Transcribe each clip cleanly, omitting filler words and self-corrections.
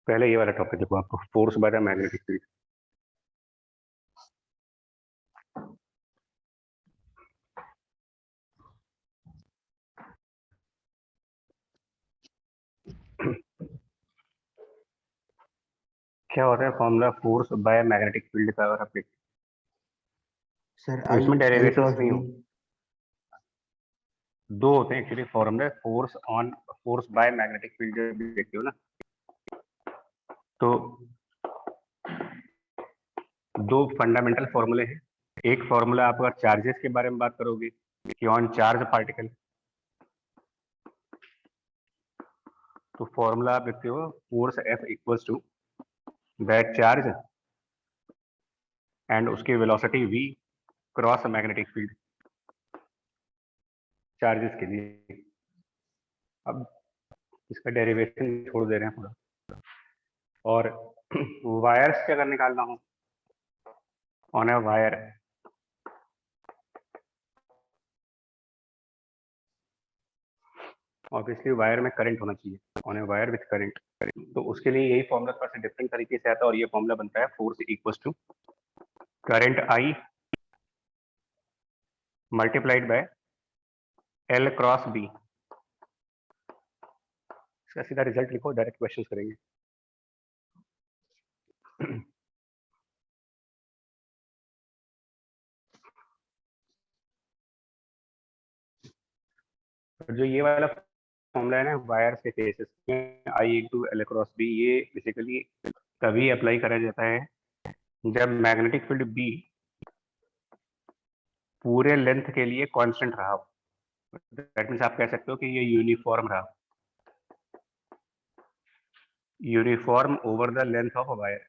पहले ये वाला टॉपिक देखो आपको, force by the magnetic field. क्या होता है formula force by magnetic field का? अगर आप सर तो इसमें एल डेरिवेशंस क्रॉस नहीं बी। हो, दो होते हैं actually formula. Force by magnetic field जो देखते हो ना, तो दो फंडामेंटल फॉर्मूले हैं। एक फॉर्मूला आप अगर चार्जेस के बारे में बात करोगे कि ऑन चार्ज पार्टिकल, तो फॉर्मूला आप लिखते हो force F equals to that charge and उसकी velocity v cross magnetic field, charges के लिए। अब इसका डेरिवेशन छोड़ दे रहे हैं पूरा। और वायर्स के अगर निकालना हो on a wire, obviously wire में करंट होना चाहिए, on a wire with current. तो उसके लिए यही फॉर्मूला थोड़ा सा डिफरेंट तरीके से आता है, और ये फॉर्मूला बनता है force equals to current I multiplied by L cross B. इसका सीधा रिजल्ट लिखो, डायरेक्ट क्वेश्चंस करेंगे। जो ये वाला फॉर्मूला है ना वायर के केसेस में, आई इंटू एल क्रॉस बी, ये बेसिकली तभी अप्लाई करा जाता है जब मैग्नेटिक फील्ड बी पूरे लेंथ के लिए कांस्टेंट रहा हो। दैट मीन्स आप कह सकते हो कि ये यूनिफॉर्म रहा, uniform over the length of wire.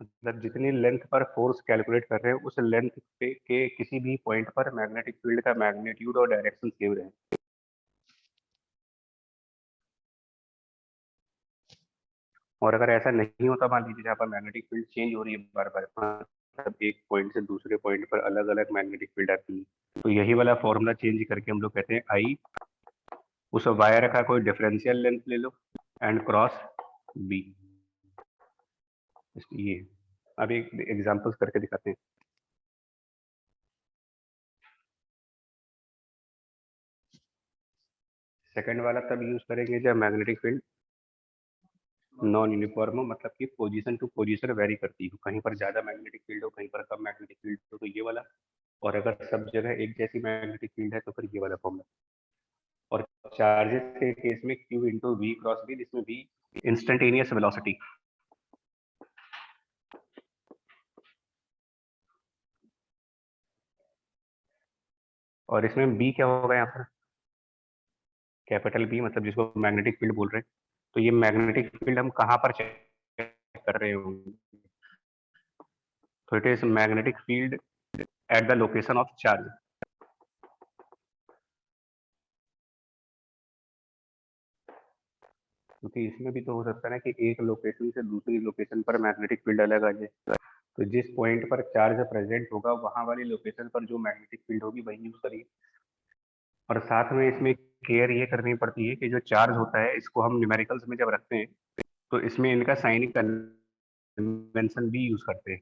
मतलब जितनी लेंथ पर फोर्स कैलकुलेट कर रहे हैं उस लेंथ पे के किसी भी पॉइंट पर मैग्नेटिक फील्ड का मैग्नीट्यूड और डायरेक्शन सेम रहे। और अगर ऐसा नहीं होता, मान लीजिए जहाँ पर मैग्नेटिक फील्ड चेंज हो रही है बार बार, मतलब एक पॉइंट से दूसरे पॉइंट पर अलग अलग मैग्नेटिक फील्ड आती है, तो यही वाला फॉर्मूला चेंज करके हम लोग कहते हैं आई उस वायर का कोई डिफरेंशियल लेंथ ले लो एंड क्रॉस बी। ये अब एक एग्जांपल्स करके दिखाते हैं। सेकंड वाला तब यूज करेंगे जब मैग्नेटिक फील्ड नॉन यूनिफॉर्म हो, मतलब कि पोजीशन टू पोजीशन वेरी करती हो, कहीं पर ज्यादा मैग्नेटिक फील्ड हो, कहीं पर कम मैग्नेटिक फील्ड हो, तो ये वाला। और अगर सब जगह एक जैसी मैग्नेटिक फील्ड है तो फिर ये वाला फॉर्मूला। और चार्जेस के केस में Q into V cross B, जिसमें v इंस्टेंटेनियस वेलोसिटी। और इसमें b क्या होगा यहाँ पर? कैपिटल B, मतलब जिसको मैग्नेटिक फील्ड बोल रहे हैं। तो ये मैग्नेटिक फील्ड हम कहाँ पर चेक कर रहे होंगे? तो it is magnetic field at the location of charge. क्योंकि इसमें भी तो हो सकता है ना कि एक लोकेशन से दूसरी लोकेशन पर मैग्नेटिक फील्ड अलग आ जाए, तो जिस पॉइंट पर चार्ज प्रेजेंट होगा वहां वाली लोकेशन पर जो मैग्नेटिक फील्ड होगी वही यूज करिए। और साथ में इसमें केयर ये करनी पड़ती है कि जो चार्ज होता है इसको हम न्यूमेरिकल्स में जब रखते हैं तो इसमें इनका साइन कन्वेंशन भी यूज करते हैं।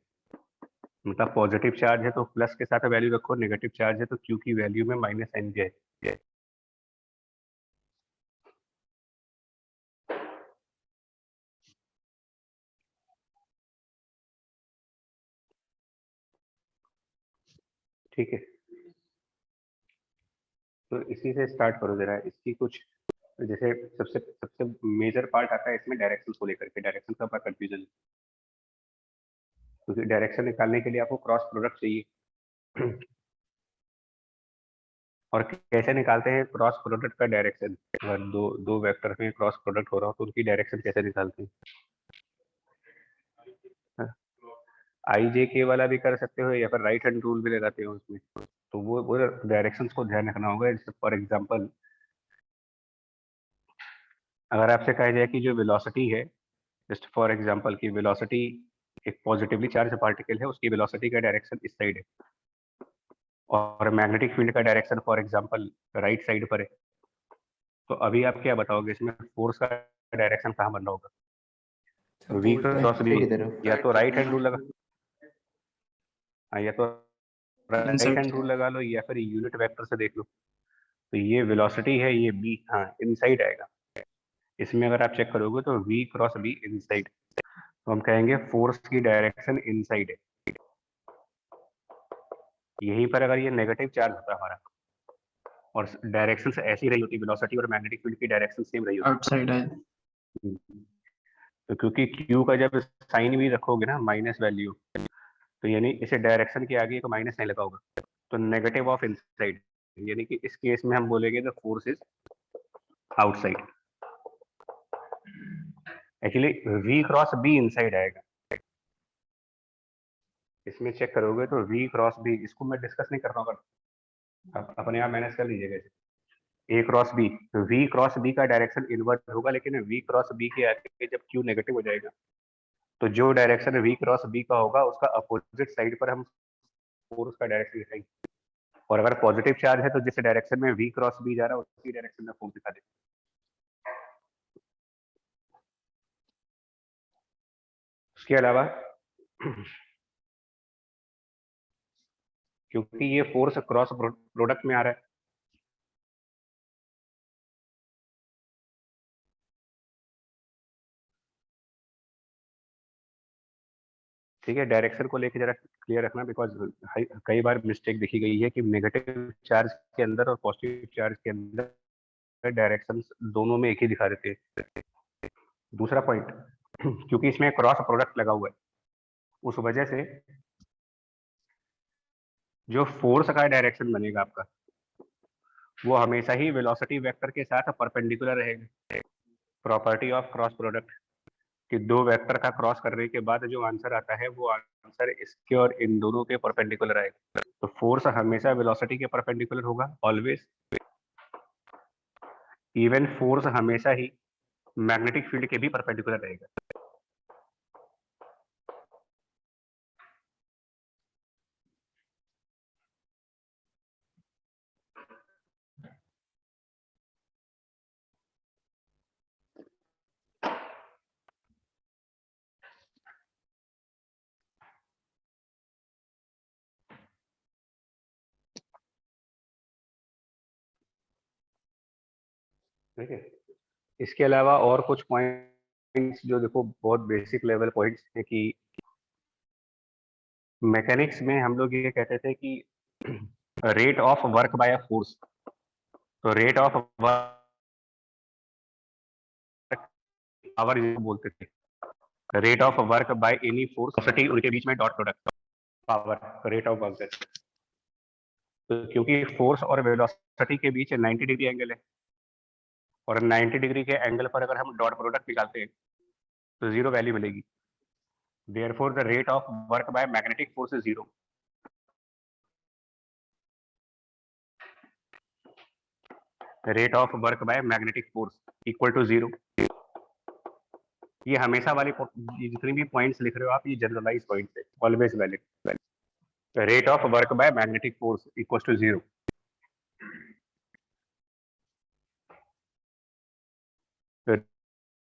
मतलब पॉजिटिव चार्ज है तो प्लस के साथ वैल्यू रखो, नेगेटिव चार्ज है तो क्यू की वैल्यू में माइनस साइन दिया है। ठीक है, तो इसी से स्टार्ट करो जरा। इसकी कुछ जैसे सबसे सबसे मेजर पार्ट आता है इसमें डायरेक्शन को लेकर के। डायरेक्शन का बड़ा कंफ्यूजन है, क्योंकि डायरेक्शन निकालने के लिए आपको क्रॉस प्रोडक्ट चाहिए। और कैसे निकालते हैं क्रॉस प्रोडक्ट का डायरेक्शन? अगर दो वेक्टर में क्रॉस प्रोडक्ट हो रहा हो तो उनकी डायरेक्शन कैसे निकालते हैं? आई जे के वाला भी कर सकते हो या फिर राइट हैंड रूल भी लगाते हो उसमें। तो वो डायरेक्शंस को ध्यान रखना होगा। फॉर एग्जांपल, अगर आपसे कहा जाए कि जो वेलोसिटी है, जस्ट फॉर एग्जांपल की वेलोसिटी, एक पॉजिटिवली चार्ज पार्टिकल है उसकी वेलोसिटी का डायरेक्शन इस साइड है और मैग्नेटिक फील्ड का direction for example right side पर है, तो अभी आप क्या बताओगे इसमें फोर्स का डायरेक्शन कहाँ बनना होगा? अच्छा, वी pole क्रॉस बी, की तरफ। या तो राइट हैंड रूल लगा, हाँ, या तो राइट Inside हैंड रूल लगा लो या फिर यूनिट वेक्टर से देख लो। तो ये वेलोसिटी है, ये बी, हाँ, इनसाइड आएगा। इसमें अगर आप चेक करोगे तो वी क्रॉस बी इनसाइड, तो हम कहेंगे फोर्स की डायरेक्शन इनसाइड है। यहीं पर अगर ये नेगेटिव चार्ज होता है हमारा और डायरेक्शन ऐसी रही होती, वेलोसिटी और मैग्नेटिक फील्ड की डायरेक्शन सेम रही होती, outside है। तो क्योंकि क्यू का जब साइन भी रखोगे ना माइनस वैल्यू, तो यानी इसे डायरेक्शन के आगे एक माइनस नहीं लगा होगा, तो नेगेटिव ऑफ इनसाइड, यानी कि इस केस में हम बोलेंगे the force is outside. Actually V cross B inside आएगा। इसमें चेक करोगे तो वी क्रॉस बी, इसको मैं डिस्कस नहीं कर रहा हूँ, आप अपने आप मैनेज कर लीजिएगा इसे। A cross B, V cross B का डायरेक्शन इनवर्ट होगा, लेकिन वी क्रॉस बी के आगे जब क्यू नेगेटिव हो जाएगा, तो जो डायरेक्शन वी क्रॉस बी का होगा उसका अपोजिट साइड पर हम फोर्स का डायरेक्शन दिखाएंगे। और अगर पॉजिटिव चार्ज है तो जिस डायरेक्शन में वी क्रॉस बी जा रहा है उसी डायरेक्शन में फोर्स दिखा देंगे। उसके अलावा क्योंकि ये फोर्स क्रॉस प्रोडक्ट में आ रहा है, ठीक है, डायरेक्शन को लेके जरा क्लियर रखना, बिकॉज कई बार मिस्टेक देखी गई है कि नेगेटिव चार्ज के अंदर और पॉजिटिव चार्ज के अंदर डायरेक्शन दोनों में एक ही दिखा देते हैं। दूसरा पॉइंट, क्योंकि इसमें क्रॉस प्रोडक्ट लगा हुआ है, उस वजह से जो फोर्स का डायरेक्शन बनेगा आपका, वो हमेशा ही वेलोसिटी वेक्टर के साथ परपेंडिकुलर रहेगा। प्रॉपर्टी ऑफ क्रॉस प्रोडक्ट कि दो वेक्टर का क्रॉस करने के बाद जो आंसर आता है वो आंसर इसके और इन दोनों के परपेंडिकुलर आएगा। तो फोर्स हमेशा वेलोसिटी के परपेंडिकुलर होगा ऑलवेज। इवन फोर्स हमेशा ही मैग्नेटिक फील्ड के भी परपेंडिकुलर रहेगा। ठीक है, इसके अलावा और कुछ पॉइंट्स जो देखो बहुत बेसिक लेवल पॉइंट्स है कि मैकेनिक्स में हम लोग ये कहते थे कि rate of work by force, तो रेट ऑफ वर्क पावर बोलते थे, rate of work by any force, velocity उनके बीच में dot product power, rate of work. तो क्योंकि फोर्स और वेलोसिटी के बीच 90 डिग्री एंगल है और 90 डिग्री के एंगल पर अगर हम डॉट प्रोडक्ट निकालते हैं तो जीरो वैल्यू मिलेगी। Therefore the rate of work by magnetic force is zero. Rate of work by magnetic force equal to zero. ये हमेशा वाले ये जितनी भी पॉइंट्स लिख रहे हो आप, ये जनरलाइज पॉइंट्स है, always valid. Rate of work by magnetic force equal to zero.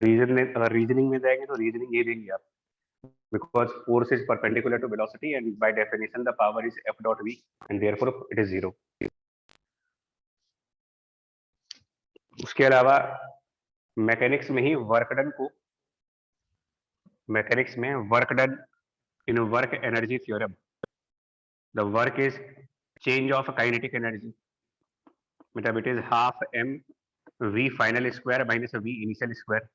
Reasoning में जाएंगे तो रीजनिंग ये देंगे आप, because force is perpendicular to velocity and by definition the power is F dot V and therefore it is zero. उसके अलावा mechanics में ही वर्क डन को, मैकेनिक्स में work done in work energy theorem, the work is change of kinetic energy, मतलब it is half m v final square minus v initial square.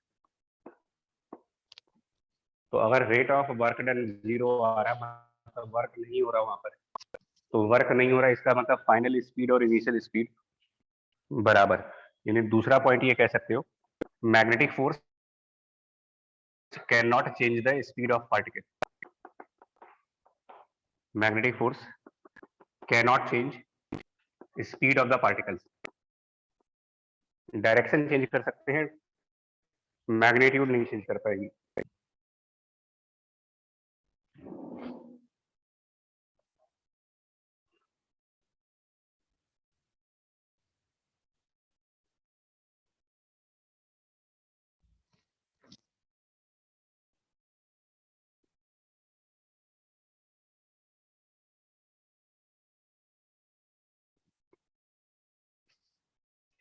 तो अगर rate of work done zero आ रहा है मतलब work नहीं हो रहा वहां पर, तो वर्क नहीं हो रहा इसका मतलब फाइनल स्पीड और इनिशियल स्पीड बराबर। यानी दूसरा पॉइंट ये कह सकते हो, magnetic force can not change the speed of particle, magnetic force can not change speed of the particles. Direction change कर सकते हैं, मैग्नीट्यूड नहीं चेंज कर पाएगी।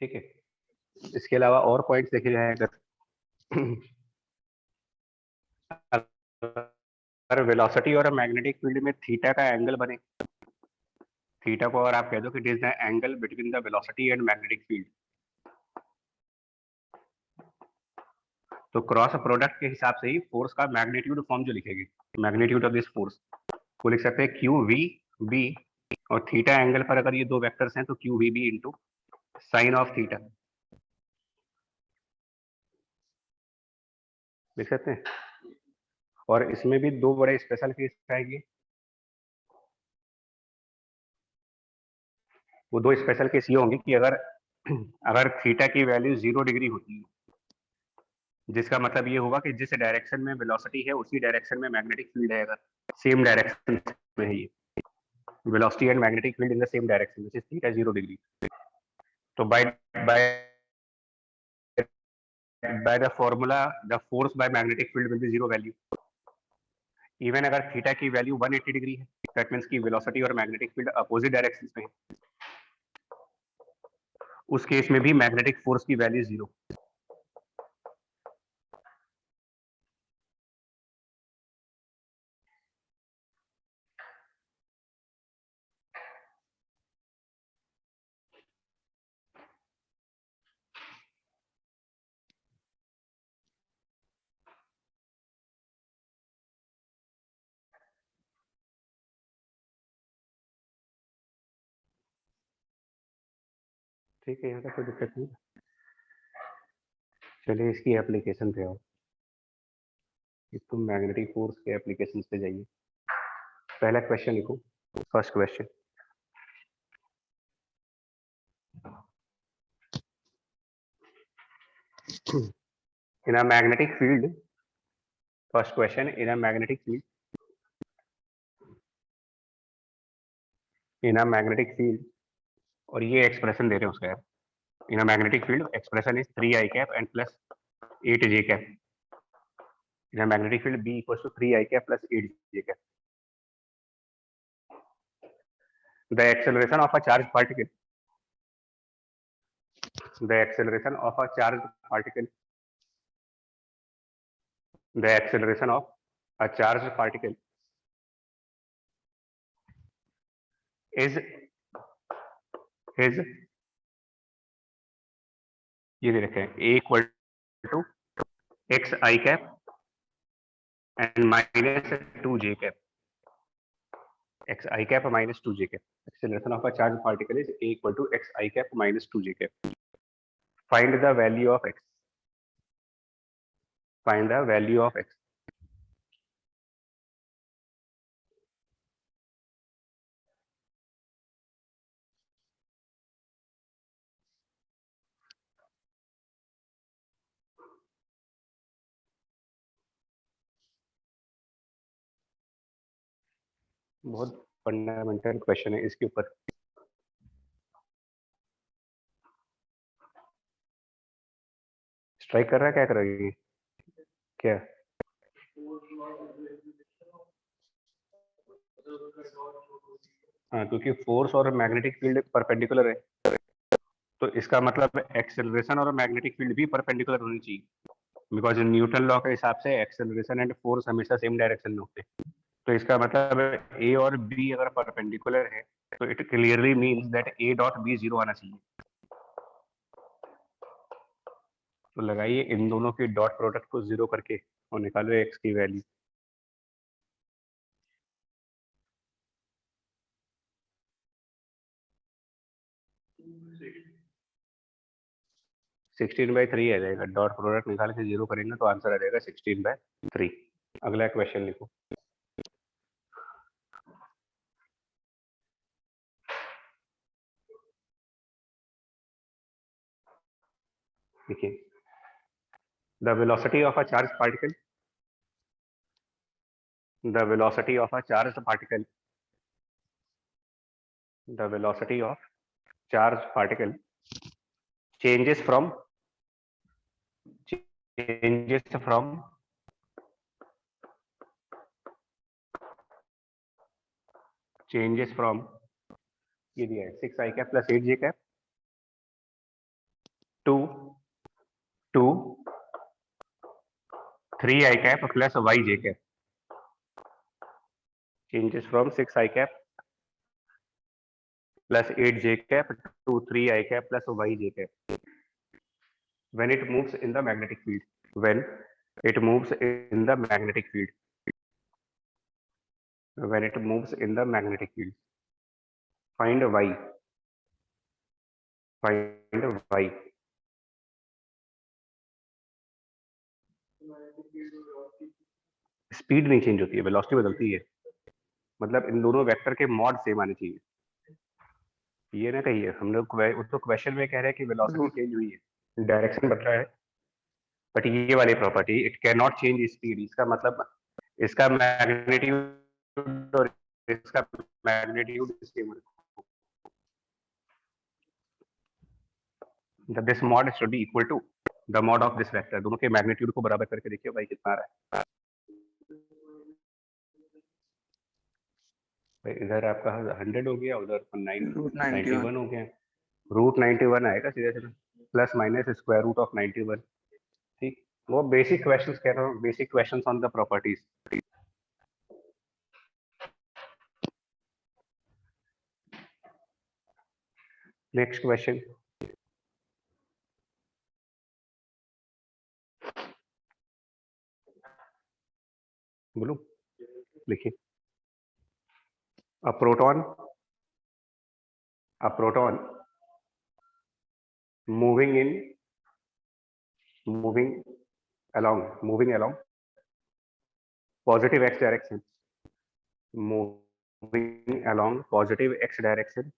ठीक है, इसके अलावा और पॉइंट्स देखे जाए अगर वेलोसिटी और मैग्नेटिक फील्ड में थीटा का एंगल बने, थीटा को अगर आप कह दो कि it is the angle between the velocity and magnetic field, तो क्रॉस प्रोडक्ट के हिसाब से ही फोर्स का मैग्नीट्यूड फॉर्म जो लिखेगी, मैग्नीट्यूड ऑफ दिस फोर्स को लिख सकते हैं क्यू वी बी, और थीटा एंगल पर अगर ये दो वेक्टर्स हैं तो Q V B into sine of theta लिख सकते हैं। और इसमें भी दो बड़े स्पेशल केस आएंगे, वो दो स्पेशल केस ये होंगे कि अगर थीटा की वैल्यू 0 डिग्री होती है, जिसका मतलब ये होगा कि जिस डायरेक्शन में वेलोसिटी है उसी डायरेक्शन में मैग्नेटिक फील्ड है, अगर सेम डायरेक्शन में है ये velocity and magnetic field in the same direction which is theta 0 degree, तो by the formula the force by magnetic field will be 0 value. Even अगर थीटा की वैल्यू 180 डिग्री है, that means की velocity और magnetic field opposite directions में है, उस case में भी मैग्नेटिक फोर्स की वैल्यू 0। ठीक है, यहाँ तक कोई दिक्कत नहीं। चलिए इसकी एप्लीकेशन पे आओ, कि तुम मैग्नेटिक फोर्स के एप्लीकेशन पे जाइए। पहला क्वेश्चन लिखो, first question. In a magnetic field, first question, in a magnetic field, in a magnetic field, और ये एक्सप्रेशन दे रहे हैं उसका यार, in a magnetic field expression is 3 I cap and plus 8 j cap. In a magnetic field B equals to 3 I cap plus 8 j cap. The acceleration of a charged particle, the acceleration of a charged particle, the acceleration of a charged particle is ये दे रखे हैं a equal to x I cap and minus 2 j cap, x I cap minus 2 j cap. Acceleration of a charged particle is a equal to x I cap minus 2 j cap. Find the value of x. Find the value of x. बहुत fundamental question है इसके ऊपर। Strike कर रहा है, क्या कर रहा है क्या? हाँ, क्योंकि फोर्स और मैग्नेटिक फील्ड परपेंडिकुलर है, तो इसका मतलब एक्सेलरेशन और मैग्नेटिक फील्ड भी परपेंडिकुलर होनी चाहिए, बिकॉज न्यूटन लॉ के हिसाब से एक्सेलरेशन एंड फोर्स हमेशा सेम डायरेक्शन में होते हैं। तो इसका मतलब ए और बी अगर परपेंडिकुलर है तो it clearly means that A dot B 0 आना चाहिए। तो लगाइए इन दोनों के डॉट प्रोडक्ट को 0 करके और निकालो एक्स की वैल्यू। सिक्सटीन बाई थ्री आ जाएगा, डॉट प्रोडक्ट निकाल के 0 करेंगे तो आंसर आ जाएगा 16/3। अगला क्वेश्चन लिखो। देखिए, the velocity of a charge particle, the velocity of a charge particle, the velocity of charge particle changes from changes from changes from ये दिया है 6 I cap plus 8 j cap 2 3 I cap plus y j cap changes from 6 I cap plus 8 j cap to 3 I cap plus y j cap when it moves in the magnetic field. When it moves in the magnetic field. When it moves in the magnetic field. Find y. Find y. Speed नहीं change होती है, velocity बदलती है, मतलब इन दोनों vector के mod same आने चाहिए। ये ना कहिए हम लोग उसको क्वेश्चन में कह रहे हैं कि वेलोसिटी चेंज हुई है, डायरेक्शन बदला है, बट ये वाली property it can not change speed. इसका मतलब इसका मैग्नीट्यूड और इसका मैग्नीट्यूड सेम है। This mod should be equal to the mod of this vector. दोनों के मैग्नीट्यूड को बराबर करके देखिए भाई कितना आ रहा है। भाई इधर आपका 100 हो गया, उधर 91 हो गया। रूट 91 आएगा सीधे सीधे, plus minus square root of 91। ठीक, वो बेसिक क्वेश्चंस कह रहा हूँ, basic questions on the properties. Next question, बोलो, लिखिए। A proton moving along positive x direction, moving along positive x direction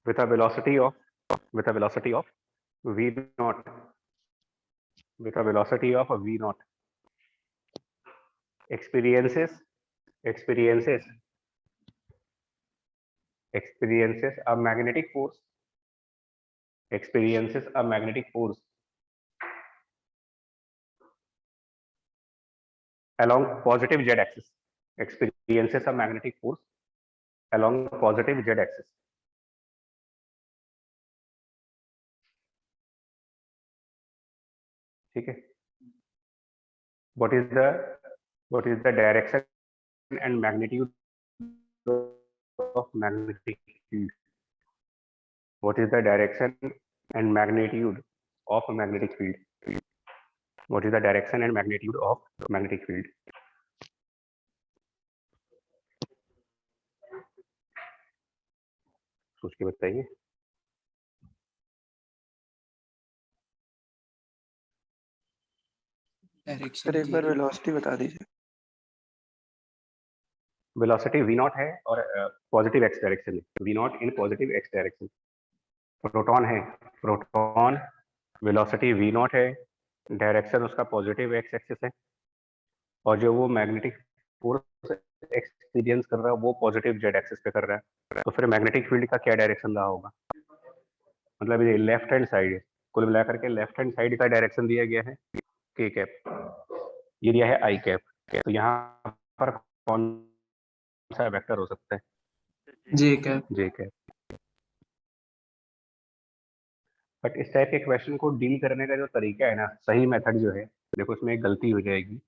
with a velocity of v naught, experiences a magnetic force, along positive z axis, experiences a magnetic force along positive z axis. ठीक है, what is the direction and magnitude of magnetic field? What is the direction and magnitude of magnetic field? What is the direction and magnitude of magnetic field? सोच के बताइए। Sir एक बार velocity बता दीजिए। Velocity v not है और positive x direction है, v not in positive x direction. Proton है, प्रोटॉन वेलोसिटी v नॉट है, डायरेक्शन उसका पॉजिटिव x एक्सिस है, और जो वो मैग्नेटिक फोर्स एक्सपीरियंस कर रहा है वो पॉजिटिव z एक्सिस पे कर रहा है। तो फिर मैग्नेटिक फील्ड का क्या डायरेक्शन रहा होगा? मतलब ये लेफ्ट हैंड साइड है, कुल मिलाकर के लेफ्ट हैंड साइड का डायरेक्शन दिया गया है k कैप, ये दिया है i कैप। तो यहाँ पर कौन सा वेक्टर हो सकता है? जे कैप। बट इस टाइप के क्वेश्चन को डील करने का जो तरीका है ना, सही मेथड जो है, देखो इसमें एक गलती हो जाएगी।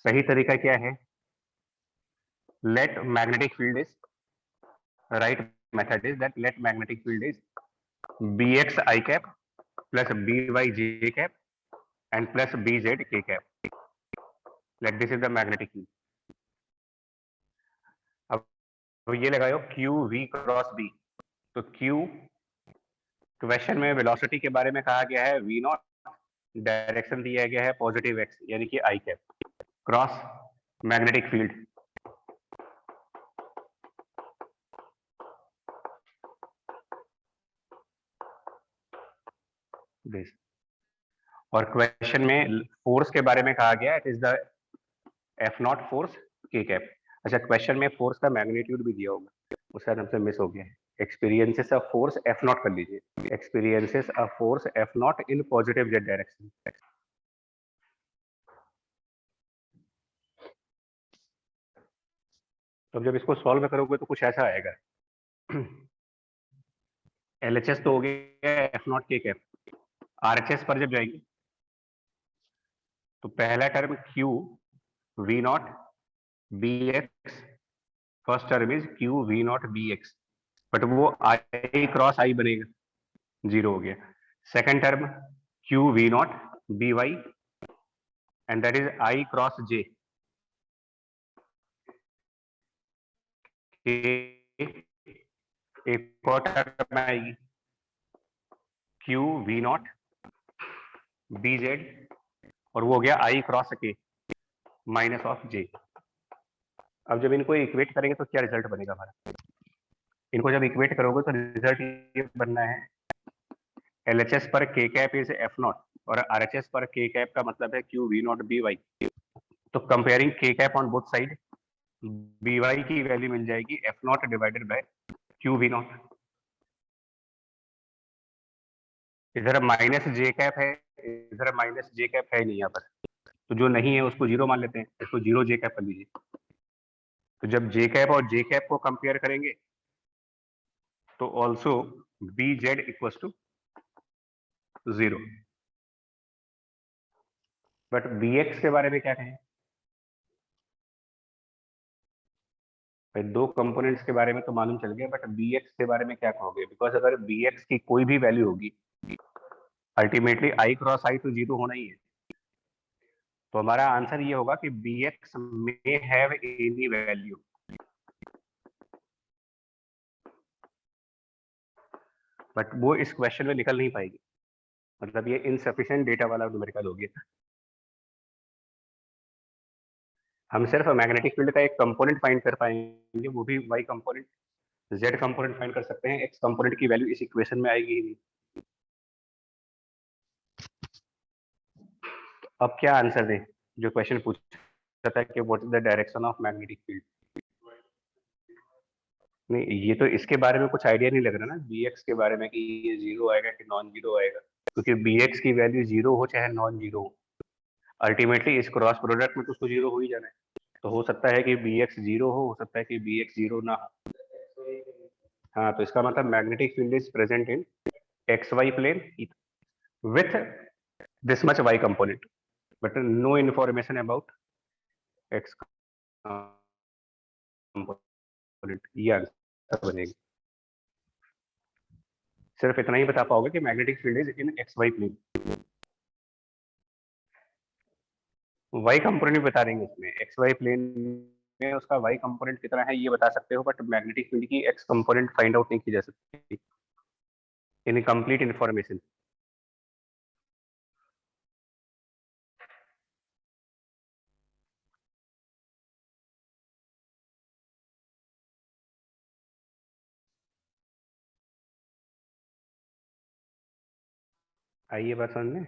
सही तरीका क्या है? Let magnetic field is, right method is that let magnetic field is bx i cap plus by j cap and plus bz k cap. Let this is the magnetic field. अब ये लगाओ q v क्रॉस b। तो q question में velocity के बारे में कहा गया है v नॉट, डायरेक्शन दिया गया है पॉजिटिव x यानी कि i cap, cross magnetic field. और क्वेश्चन में फोर्स के बारे में कहा गया it is the F not force के कैप। अच्छा, क्वेश्चन में फोर्स का मैग्नीट्यूड भी दिया होगा, उसका हमसे मिस हो गया है। Experiences a force F not कर लीजिए, experiences a force F not in positive Z direction. तो जब इसको सॉल्व करोगे तो कुछ ऐसा आएगा। LHS तो हो गया F nought K cap, RHS पर जब जाएंगे तो पहला term Q V not B X, first term is Q V not B X, but वो I क्रॉस I बनेगा, 0 हो गया. Second term Q V not B Y and that is I cross J. एक और term आएगी Q V not B Z, और वो हो गया I cross K minus of J. अब जब इनको इक्वेट करेंगे तो क्या रिजल्ट बनेगा हमारा? इनको जब इक्वेट करोगे तो रिजल्ट ये बनना है LHS पर K cap is F naught और RHS पर K कैप का मतलब है Q V not B Y. तो comparing K cap on both side, B Y की वैल्यू मिल जाएगी F naught divided by Q V naught. इधर माइनस J कैप है, इधर माइनस J कैप है नहीं यहाँ पर, तो जो नहीं है उसको 0 मान लेते हैं, इसको 0 J कैप कर लीजिए. तो जब J कैप और J कैप को कंपेयर करेंगे तो also B Z equal to 0. But B X के बारे में क्या कहें? भाई दो कंपोनेंट्स के बारे में तो मालूम चल गया, बट बी एक्स के बारे में क्या कहोगे? बिकॉज अगर बी एक्स की कोई भी वैल्यू होगी अल्टीमेटली आई क्रॉस आई तो 0 होना ही है. तो हमारा आंसर ये होगा कि B X may have any value. But वो इस क्वेश्चन में निकल नहीं पाएगी, मतलब ये इनसफिशिएंट डेटा वाला न्यूमेरिकल हो गया. हम सिर्फ मैग्नेटिक फील्ड का एक कंपोनेंट फाइंड कर पाएंगे, वो भी Y component. Z component find कर सकते हैं, एक्स कंपोनेंट की वैल्यू इस इक्वेशन में आएगी ही नहीं. अब क्या आंसर दें? जो क्वेश्चन पूछा था कि what is the direction of magnetic field. नहीं, ये तो इसके बारे में कुछ आइडिया नहीं लग रहा ना बी एक्स के बारे में कि ये 0 आएगा कि नॉन 0 आएगा, क्योंकि बी एक्स की वैल्यू 0 हो चाहे नॉन 0 हो, अल्टीमेटली इस क्रॉस प्रोडक्ट में तो उसको 0 हो ही जाना है. तो हो सकता है कि बी एक्स 0 हो सकता है कि बी एक्स 0 ना हो. हाँ, तो इसका मतलब magnetic field is present in X Y plane with this much y component, but no information about x component. ये आंसर बनेगी. सिर्फ इतना ही बता पाओगे कि magnetic field is in X Y plane. y component बता देंगे इसमें, एक्स वाई प्लेन में उसका y कंपोनेंट कितना है ये बता सकते हो, बट मैग्नेटिक फील्ड की x कंपोनेंट फाइंड आउट नहीं की जा सकती. Incomplete information. आइए बात समझ में.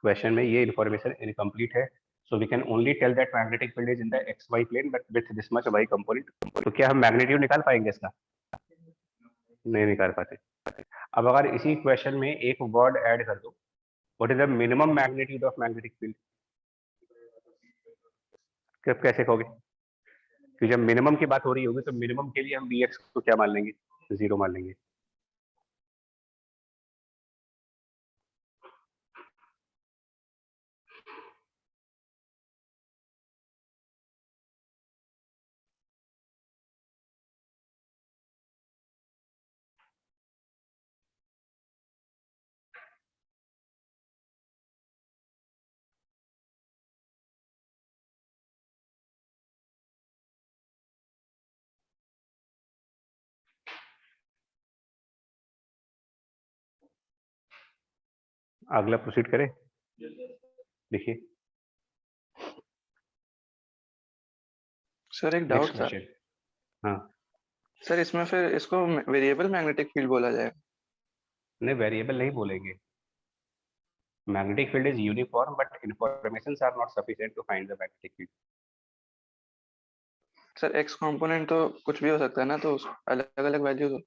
क्वेश्चन में ये इंफॉर्मेशन इनकम्प्लीट है, so we can only tell that magnetic field is in the xy plane but with this much y component. तो क्या हम मैग्नीट्यूड निकाल पाएंगे इसका? नहीं निकाल पाते. अब अगर इसी क्वेश्चन में एक वर्ड ऐड कर दो, what is the minimum magnitude of magnetic field, कब कैसे कहोगे? कि जब मिनिमम की बात हो रही होगी तो मिनिमम के लिए हम bx को क्या मान लेंगे? 0 मान लेंगे. अगला प्रोसीड करें. देखिए सर एक डाउट था. हाँ, सर इसमें फिर इसको वेरिएबल मैग्नेटिक फील्ड बोला जाएगा? नहीं वेरिएबल नहीं बोलेंगे. Magnetic field is uniform but informations are not sufficient to find the magnetic field. Sir X component तो कुछ भी हो सकता है ना, तो अलग अलग वैल्यू तो.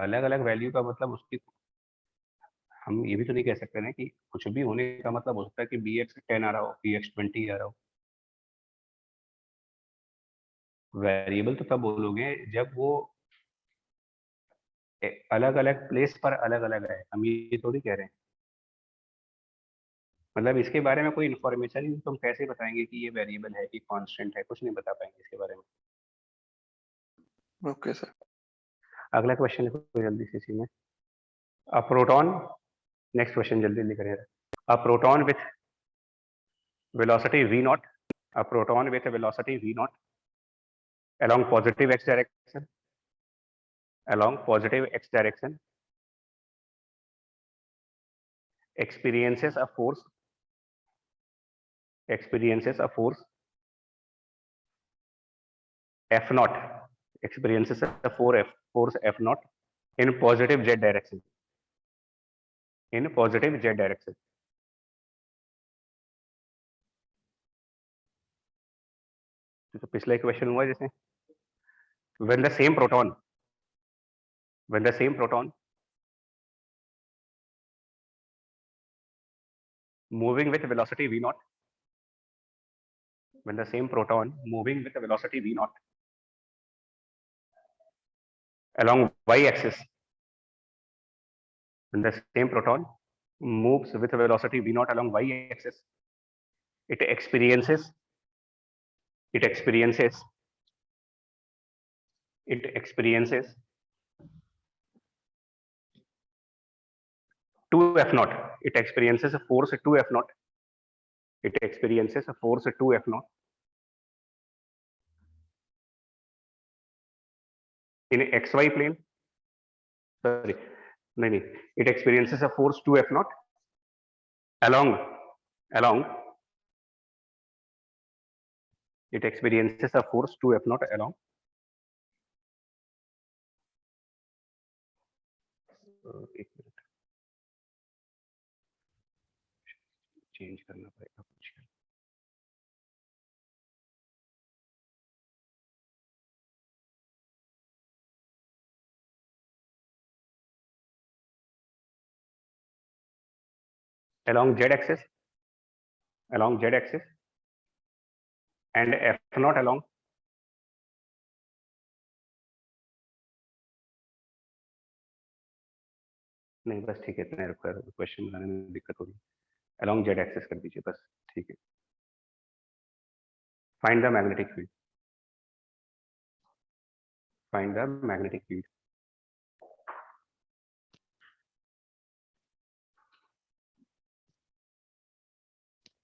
अलग अलग वैल्यू का मतलब उसकी, हम ये भी तो नहीं कह सकते ना कि कुछ भी होने का मतलब हो सकता है कि बी एक्स 10 आ रहा हो, बी एक्स 20 आ रहा हो. वेरिएबल तो तब बोलोगे जब वो अलग अलग प्लेस पर अलग अलग है, हम ये थोड़ी कह रहे हैं। मतलब इसके बारे में कोई इन्फॉर्मेशन ही नहीं, तुम कैसे बताएंगे कि ये वेरिएबल है कि कांस्टेंट है, कुछ नहीं बता पाएंगे इसके बारे में। Okay sir. अगला क्वेश्चन लिखो जल्दी से इसी में। अ प्रोटॉन, नेक्स्ट क्वेश्चन जल्दी लिख रहे हैं। A proton with velocity v naught, a proton with a velocity v naught along positive x direction, along positive x direction experiences a force, experiences a force f naught, experiences a force f naught in positive z direction, in positive z direction. तो पिछला question हुआ जैसे, when the same proton, when the same proton moving with velocity v naught, when the same proton moving with velocity v naught along y axis, when the same proton moves with velocity v naught along y axis, it experiences, it experiences, it experiences 2f naught, it experiences a force 2f naught, it experiences a force 2f naught in xy plane, sorry, no, no, it experiences a force 2f naught along, along, it experiences a force 2f naught along, एक minute change करना पड़ेगा कुछ। along z axis, along z axis and f naught along, नहीं बस ठीक है, इतना रुका, क्वेश्चन बनाने में दिक्कत होगी, along z axis कर दीजिए बस, ठीक है। find the magnetic field, find the magnetic field।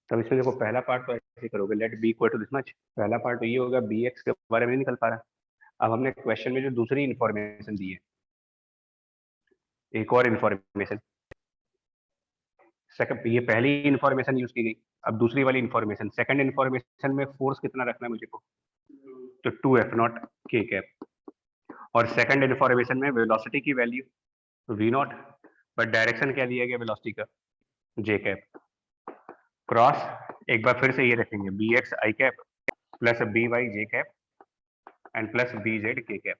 तब इसमें देखो पहला पार्ट तो ऐसे करोगे, let B equal to this much, पहला पार्ट तो ये होगा, बी एक्स के बारे में नहीं निकल पा रहा। अब हमने क्वेश्चन में जो दूसरी इंफॉर्मेशन दी है, एक और इंफॉर्मेशन, सेकंड, ये पहली इंफॉर्मेशन यूज की गई, अब दूसरी वाली इंफॉर्मेशन, सेकंड इंफॉर्मेशन में फोर्स कितना रखना है मुझे को, तो 2f0 के कैप, और सेकंड इंफॉर्मेशन में वेलोसिटी की वैल्यू v0, बट डायरेक्शन क्या दिया गया वेलोसिटी का, जे कैप, क्रॉस एक बार फिर से ये रखेंगे, B X I cap plus B Y J cap and plus B Z K cap.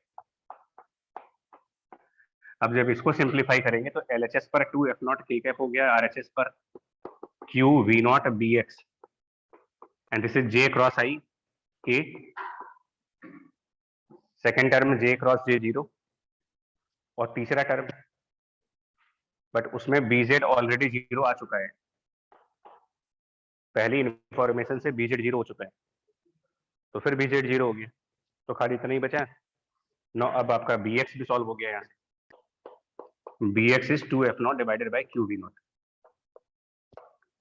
अब जब इसको सिंप्लीफाई करेंगे तो एल एच एस पर 2f0 के कैप हो गया, आर एच एस पर Q V naught B X and this is J cross I K, second term J cross J zero, और तीसरा टर्म, बट उसमें बीजेड ऑलरेडी जीरो आ चुका है, पहली इंफॉर्मेशन से बीजेड जीरो हो चुका है, तो फिर बीजेड जीरो हो गया, तो खाली इतना ही बचा नो। अब आपका बी एक्स भी सॉल्व हो गया, यहाँ B X is 2f0 divided by Q V nought.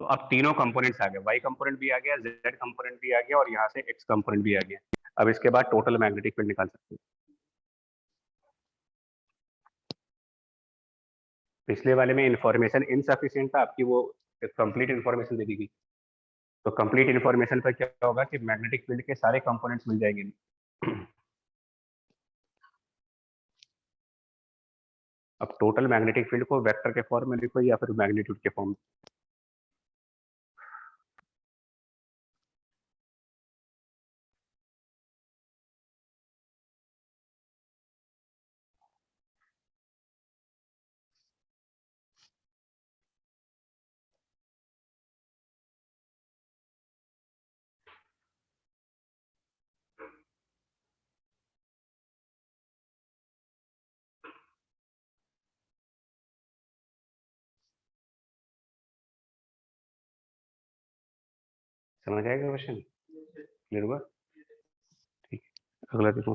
तो अब तीनों कंपोनेंट्स आ गए, वाई कंपोनेंट भी आ गया, जेड कंपोनेंट भी आ गया, और यहाँ से एक्स कंपोनेंट भी आ गया। अब इसके बाद टोटल मैग्नेटिक फील्ड निकाल सकते हैं। पिछले वाले में इंफॉर्मेशन इनसफिशिएंट था, आपकी वो कंप्लीट इंफॉर्मेशन दे दी गई, तो कंप्लीट इंफॉर्मेशन पर क्या होगा कि मैग्नेटिक फील्ड के सारे कंपोनेंट्स मिल जाएंगे। अब टोटल मैग्नेटिक फील्ड को वेक्टर के फॉर्म में लिखो या फिर मैग्नीट्यूड के फॉर्म में। समझ आएगा क्वेश्चन? क्लियर हुआ? ठीक है, अगला देखो।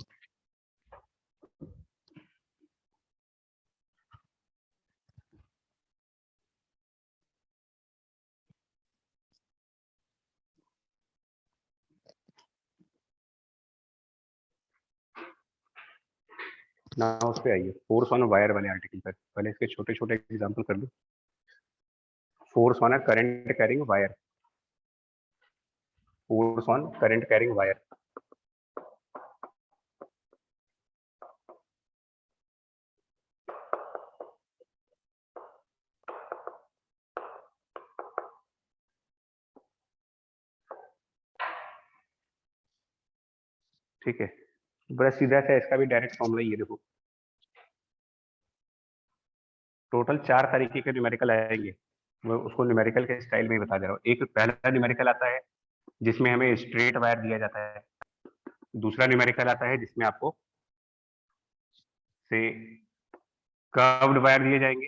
ना उस पे आइए, फोर्स ऑन वायर वाले आर्टिकल पर। पहले इसके छोटे छोटे एग्जांपल कर लो। Force on a current carrying wire, force on current carrying wire. ठीक है, बड़ा सीधा सा इसका भी डायरेक्ट फॉर्मूला ये देखो। टोटल 4 तरीके के न्यूमेरिकल आएंगे, मैं उसको न्यूमेरिकल के स्टाइल में ही बता दे रहा हूँ। एक पहला न्यूमेरिकल आता है जिसमें हमें स्ट्रेट वायर दिया जाता है। दूसरा न्यूमेरिकल आता है जिसमें आपको से कर्व्ड वायर दिए जाएंगे।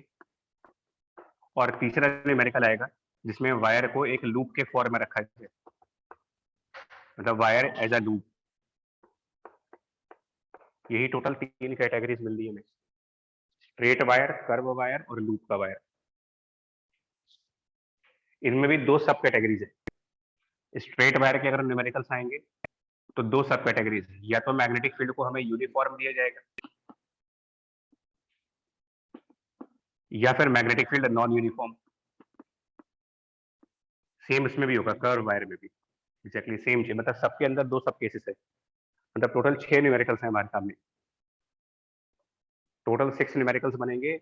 और तीसरा न्यूमेरिकल आएगा जिसमें वायर को एक लूप के फॉर्म में रखा जाए, मतलब वायर एज अ लूप। यही टोटल 3 कैटेगरीज मिल रही है हमें, स्ट्रेट वायर, कर्व वायर और लूप का वायर। इनमें भी 2 सब कैटेगरीज है। स्ट्रेट वायर के अगर न्यूमेरिकल्स आएंगे तो 2 सब कैटेगरीज है, या तो मैग्नेटिक फील्ड को हमें यूनिफॉर्म दिया जाएगा, या फिर magnetic field non uniform. Same इसमें भी होगा, कर्व वायर में भी एग्जैक्टली सेम चीज। मतलब सबके अंदर 2 सब केसेस है, मतलब टोटल 6 न्यूमेरिकल्स हैं हमारे सामने। टोटल 6 न्यूमेरिकल्स बनेंगे,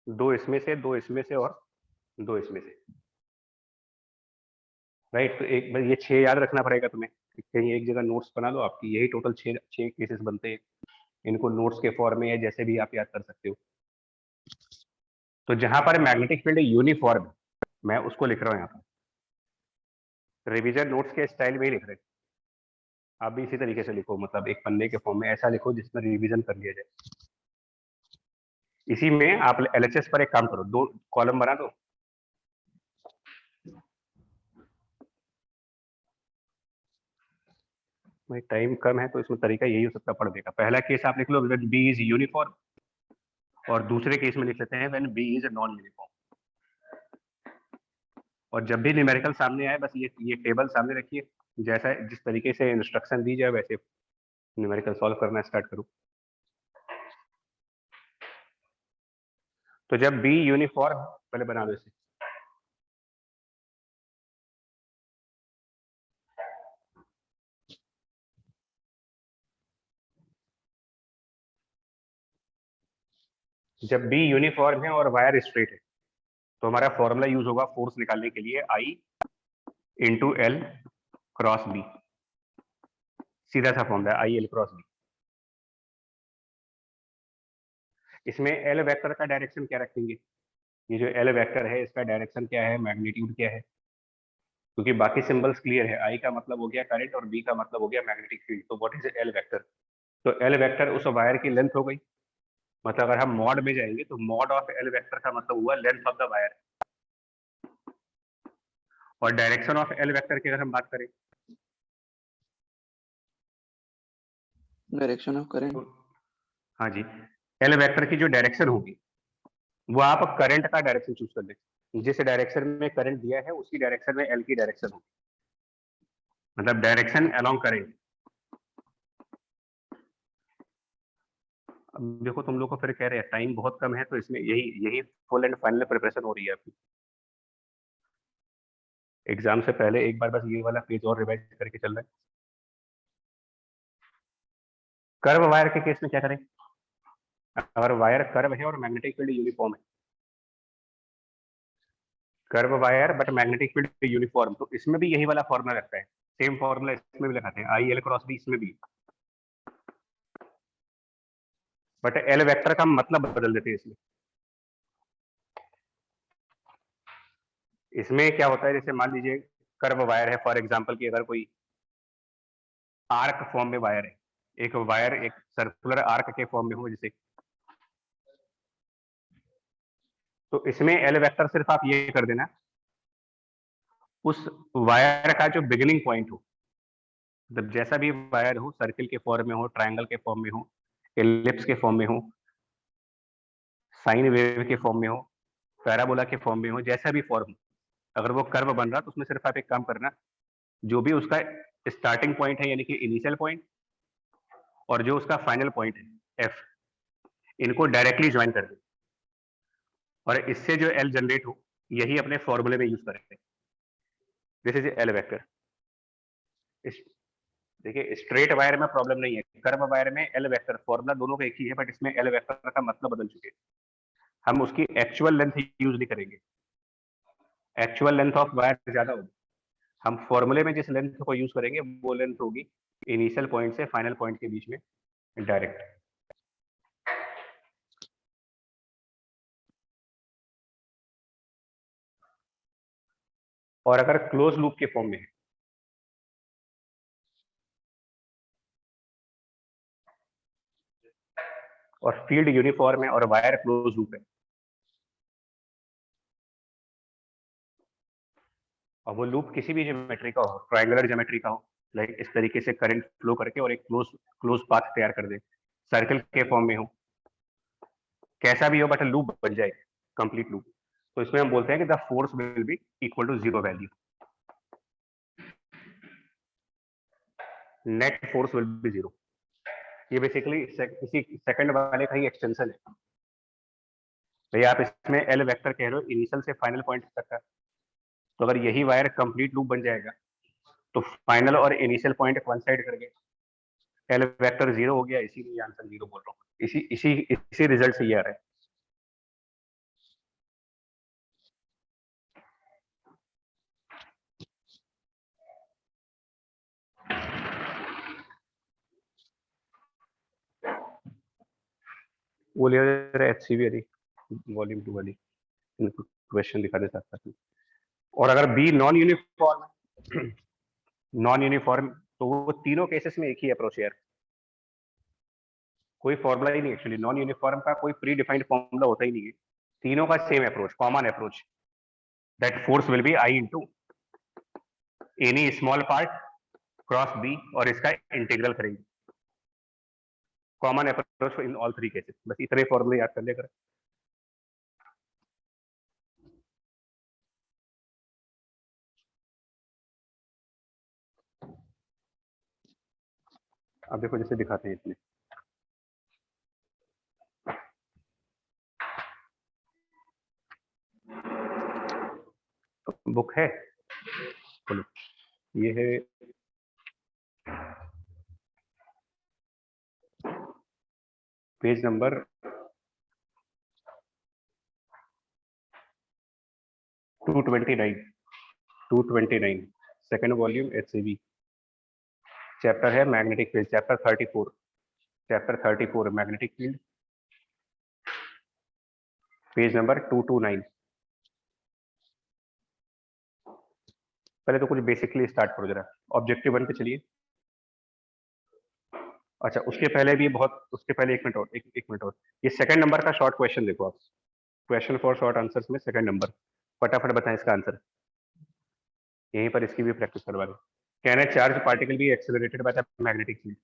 2 इसमें से, 2 इसमें से और 2 इसमें से। राइट, तो एक बार ये 6 याद रखना पड़ेगा तुम्हें। कहीं एक जगह नोट्स बना लो आपकी, यही टोटल 6 केसेस बनते हैं। इनको नोट्स के फॉर्म में या जैसे भी आप याद कर सकते हो। तो जहां पर मैग्नेटिक फील्ड यूनिफॉर्म, मैं उसको लिख रहा हूँ यहाँ पर। रिवीजन नोट्स के स्टाइल में ही लिख रहे हैं, आप भी इसी तरीके से लिखो, मतलब एक पन्ने के फॉर्म में ऐसा लिखो जिसमें रिवीजन कर लिया जाए। इसी में आप एलएचएस पर एक काम करो, 2 कॉलम बना दो। भाई टाइम कम है तो इसमें तरीका यही हो सकता है पढ़ने का। पहला केस आप लिख लो व्हेन बी इज यूनिफॉर्म, और दूसरे केस में लिख लेते हैं when B is non uniform. और जब भी न्यूमेरिकल सामने आए बस ये टेबल सामने रखिए, जैसा जिस तरीके से इंस्ट्रक्शन दी जाए वैसे न्यूमेरिकल सॉल्व करना स्टार्ट करो। तो जब बी यूनिफॉर्म, पहले बना दो इसे। जब बी यूनिफॉर्म है और वायर स्ट्रेट है तो हमारा फॉर्मूला यूज होगा फोर्स निकालने के लिए, I into L cross B. सीधा सा formula, I L cross B. इसमें एल वेक्टर का डायरेक्शन क्या रखेंगे? ये जो एल वेक्टर है इसका डायरेक्शन क्या है, मैग्नीट्यूड क्या है? क्योंकि बाकी सिंबल्स क्लियर है, आई का मतलब हो गया करंट और बी का मतलब हो गया मैग्नेटिक फील्ड। तो व्हाट इज एल वेक्टर? तो एल वेक्टर उस वायर की लेंथ हो गई। मतलब अगर हम मॉड में जाएंगे तो मॉड ऑफ एल वेक्टर का मतलब हुआ लेंथ ऑफ द वायर। और डायरेक्शन ऑफ एल वेक्टर की अगर हम बात करें डायरेक्शन ऑफ करंट। तो हाँ जी, एल वेक्टर की जो डायरेक्शन होगी वो आप करंट का डायरेक्शन चूज कर लें। जिस डायरेक्शन में करंट दिया है उसी डायरेक्शन में एल की डायरेक्शन होगी, मतलब डायरेक्शन अलोंग करंट। अब देखो तुम लोग को फिर कह रहे हैं टाइम बहुत कम है, तो इसमें यही यही फुल एंड फाइनल प्रिपरेशन हो रही है आपकी। एग्जाम से पहले एक बार बस ये वाला पेज और रिवाइज करके चल रहा है। कर्व वायर के केस में क्या करें? अगर वायर कर्व है और मैग्नेटिक फील्ड यूनिफॉर्म है, curve wire but magnetic field uniform, तो इसमें भी यही वाला फॉर्मूला लगता है। सेम फॉर्मूला इसमें भी लगाते हैं, आई एल क्रॉस बी इसमें भी। बट एल वेक्टर का मतलब बदल देते हैं इसमें। इसमें क्या होता है, जैसे मान लीजिए कर्व वायर है फॉर एग्जांपल की, अगर कोई आर्क फॉर्म में वायर है, एक वायर एक सर्कुलर आर्क के फॉर्म में हो जैसे, तो इसमें एल वेक्टर सिर्फ आप ये कर देना, उस वायर का जो बिगिनिंग पॉइंट हो, मतलब जैसा भी वायर हो, सर्किल के फॉर्म में हो, ट्रायंगल के फॉर्म में हो, एलिप्स के फॉर्म में हो, साइन वेव के फॉर्म में हो, पैराबोला के फॉर्म में हो, जैसा भी फॉर्म, अगर वो कर्व बन रहा तो उसमें सिर्फ आप एक काम करना, जो भी उसका स्टार्टिंग पॉइंट है यानी कि इनिशियल पॉइंट और जो उसका फाइनल पॉइंट है एफ, इनको डायरेक्टली ज्वाइन कर दे और इससे जो एल जनरेट हो यही अपने फॉर्मूले में यूज करेंगे। This is L vector. देखिए स्ट्रेट वायर में प्रॉब्लम नहीं है, कर्व वायर में एल वेक्टर फॉर्मूला दोनों का एक ही है, बट इसमें एल वेक्टर का मतलब बदल चुके हैं। हम उसकी एक्चुअल लेंथ यूज नहीं करेंगे, एक्चुअल लेंथ ऑफ वायर ज्यादा होगी। हम फॉर्मूले में जिस लेंथ को यूज करेंगे वो लेंथ होगी इनिशियल पॉइंट से फाइनल पॉइंट के बीच में डायरेक्ट। और अगर क्लोज लूप के फॉर्म में है, और फील्ड यूनिफॉर्म है और वायर क्लोज लूप है, और वो लूप किसी भी ज्योमेट्री का हो, ट्रायंगुलर ज्योमेट्री का हो, लाइक इस तरीके से करंट फ्लो करके और एक क्लोज पाथ तैयार कर दे, सर्कल के फॉर्म में हो, कैसा भी हो बट लूप बन जाए, कंप्लीट लूप, तो इसमें हम बोलते हैं कि the force will be equal to zero value, net force will be zero. ये बेसिकली इसी सेकंड वाले का ही एक्सटेंशन है। भैया आप इसमें एल वेक्टर कह रहे हो इनिशियल से फाइनल पॉइंट तक का, तो अगर यही वायर कंप्लीट लूप बन जाएगा तो फाइनल और इनिशियल पॉइंट वन साइड करके एल वेक्टर जीरो हो गया, इसीलिए आंसर जीरो बोल रहा हूँ। इसी इसी इसी रिजल्ट से ये आ रहा है। वो ले रहा है एचसीवी वाली वॉल्यूम 2 वाली, इनको क्वेश्चन दिखा दे सकता हूँ। और अगर B non uniform, non uniform तो वो तीनों केसेस में एक ही अप्रोच है यार, कोई फॉर्मूला ही नहीं। एक्चुअली नॉन यूनिफॉर्म का कोई प्री डिफाइंड फॉर्मूला होता ही नहीं है, तीनों का same approach, common approach, that force will be I into any small part cross B और इसका इंटीग्रल करेंगे। Common approach in all three cases, बस इतने फॉर्मूले याद कर लेकर। अब देखो जैसे दिखाते हैं इसमें, तो बुक है, बोलो, ये है page number 229, 229, second volume HCV, chapter है magnetic field, chapter 34, chapter 34 magnetic field, page number 229। पहले तो कुछ बेसिकली स्टार्ट करो जरा, ऑब्जेक्टिव 1 पे चलिए। अच्छा उसके पहले भी बहुत, उसके पहले एक मिनट और, एक मिनट और, ये सेकंड नंबर का शॉर्ट क्वेश्चन देखो आप, क्वेश्चन फॉर शॉर्ट आंसर्स में सेकंड नंबर, फटाफट बताएं इसका आंसर, यहीं पर इसकी भी प्रैक्टिस करवा दो। Can a charge particle be accelerated by the magnetic field?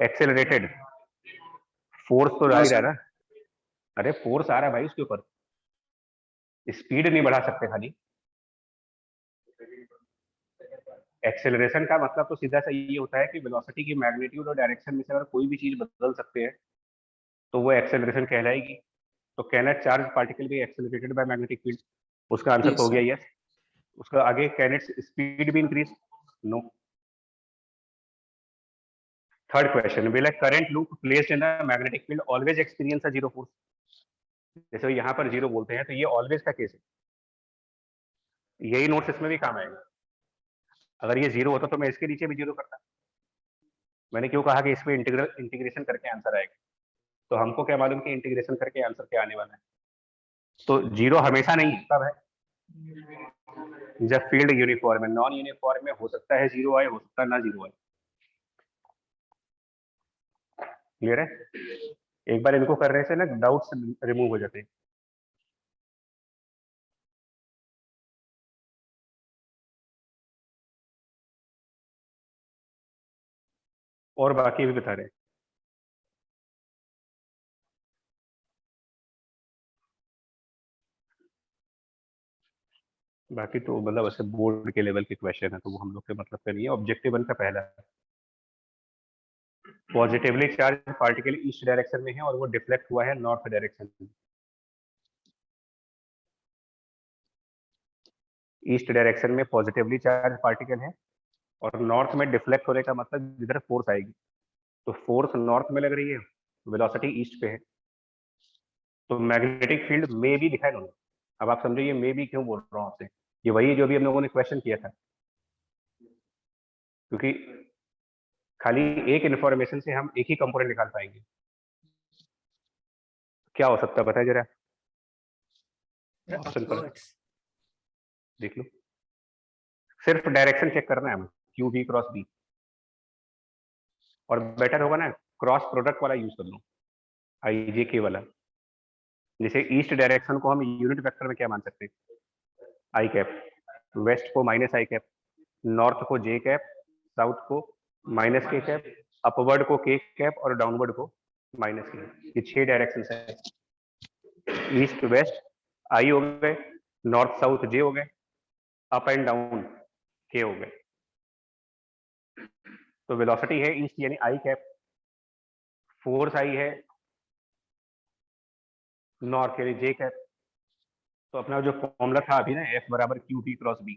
Accelerated, force तो आ ही रहा है ना, अरे फोर्स आ रहा है भाई उसके ऊपर, स्पीड नहीं बढ़ा सकते खाली। एक्सेलरेशन का मतलब तो सीधा सा ये होता है कि वेलोसिटी की मैग्नीट्यूड और डायरेक्शन में से अगर कोई भी चीज बदल सकते हैं तो वो एक्सेलरेशन कहलाएगी। तो can a charge particle be accelerated by magnetic field, उसका आंसर तो हो गया यस। उसका आगे कैन इट्स स्पीड भी increase? No. Third question, will a current loop placed in the magnetic field always experience a zero force? जैसे यहाँ पर जीरो बोलते हैं तो ये ऑलवेज का केस है, यही नोट्स इसमें भी काम आएगा। अगर ये जीरो होता तो मैं इसके नीचे भी जीरो करता, मैंने क्यों कहा कि इसमें इंटीग्रेशन करके आंसर आएगा, तो हमको क्या मालूम कि इंटीग्रेशन करके आंसर क्या आने वाला है। तो जीरो हमेशा नहीं, कब है? जब फील्ड यूनिफॉर्म है, नॉन यूनिफॉर्म में हो सकता है जीरो आए, हो सकता है ना जीरो आए। क्लियर है? एक बार इनको करने से ना डाउट्स रिमूव हो जाते हैं। और बाकी भी बता रहे हैं। बाकी तो मतलब ऐसे बोर्ड के लेवल के क्वेश्चन है, तो वो हम लोग के मतलब का नहीं है। ऑब्जेक्टिव 1 का पहला, positively charge particle east direction में है और वो डिफ्लेक्ट हुआ है नॉर्थ डायरेक्शन में। ईस्ट डायरेक्शन में पॉजिटिवली चार्ज पार्टिकल है और नॉर्थ में डिफ्लेक्ट होने का मतलब जिधर फोर्स आएगी, तो फोर्स नॉर्थ में लग रही है, वेलोसिटी ईस्ट पे है, तो मैग्नेटिक फील्ड में भी दिखा है उन्होंने। अब आप समझो ये मे भी क्यों बोल रहा हूँ आपसे, ये वही जो भी हम लोगों ने क्वेश्चन किया था, क्योंकि खाली एक इन्फॉर्मेशन से हम एक ही कंपोनेंट निकाल पाएंगे। क्या हो सकता है बताए जरा, ऑप्शन पर देख लो, सिर्फ डायरेक्शन चेक करना है हमें, क्यू बी क्रॉस बी, और बेटर होगा ना क्रॉस प्रोडक्ट वाला यूज कर लो, आई जे के वाला। जैसे ईस्ट डायरेक्शन को हम यूनिट वेक्टर में क्या मान सकते हैं, आई कैप, वेस्ट को माइनस आई कैप, नॉर्थ को जे कैप, साउथ को माइनस के कैप, अपवर्ड को के कैप और डाउनवर्ड को माइनस के। ये 6 डायरेक्शन है, ईस्ट वेस्ट आई हो गए, नॉर्थ साउथ जे हो गए, अप एंड डाउन के हो गए। तो वेलोसिटी है ईस्ट यानी आई कैप, फोर्स आई है नॉर्थ यानी जे कैप। तो अपना जो फॉर्मूला था अभी ना, एफ बराबर Q B cross B,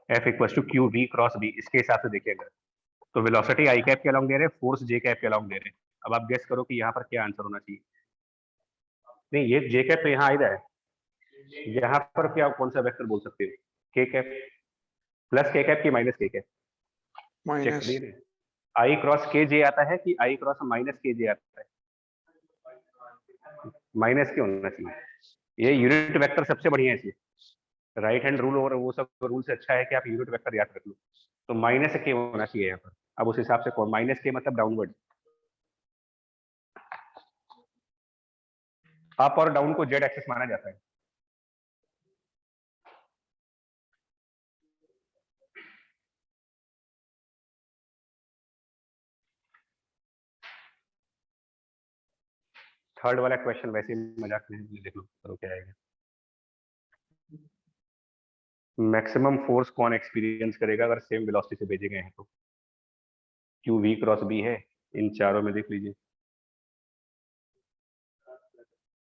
F equal to Q B cross B, इसके हिसाब से देखिएगा। तो वेलोसिटी आई कैप के अलॉन्ग दे रहे हैं, फोर्स जे कैप के अलॉन्ग दे रहे हैं। अब आप गेस करो कि यहाँ पर क्या आंसर होना चाहिए। नहीं, ये जे कैप तो यहाँ आ ही रहा है, यहाँ पर क्या कौन सा वेक्टर बोल सकते हो, के कैप, प्लस के कैप की minus K cap, check minus करिए। आई क्रॉस के जे आता है कि आई क्रॉस माइनस के जे आता है, माइनस क्यों होना चाहिए, ये यूनिट वेक्टर सबसे बढ़िया है इसलिए, राइट हैंड रूल और वो सब रूल से अच्छा है कि आप यूनिट वेक्टर याद रख लो। तो माइनस के होना चाहिए यहाँ पर। अब उस हिसाब से कौन, माइनस के मतलब डाउनवर्ड, अप और डाउन को जेड एक्सिस माना जाता है। थर्ड वाला क्वेश्चन वैसे ही मजाक में है, देख लो करो क्या आएगा। मैक्सिमम फोर्स कौन एक्सपीरियंस करेगा अगर सेम वेलोसिटी से भेजे गए हैं तो, क्यू वी क्रॉस बी है, इन चारों में देख लीजिए,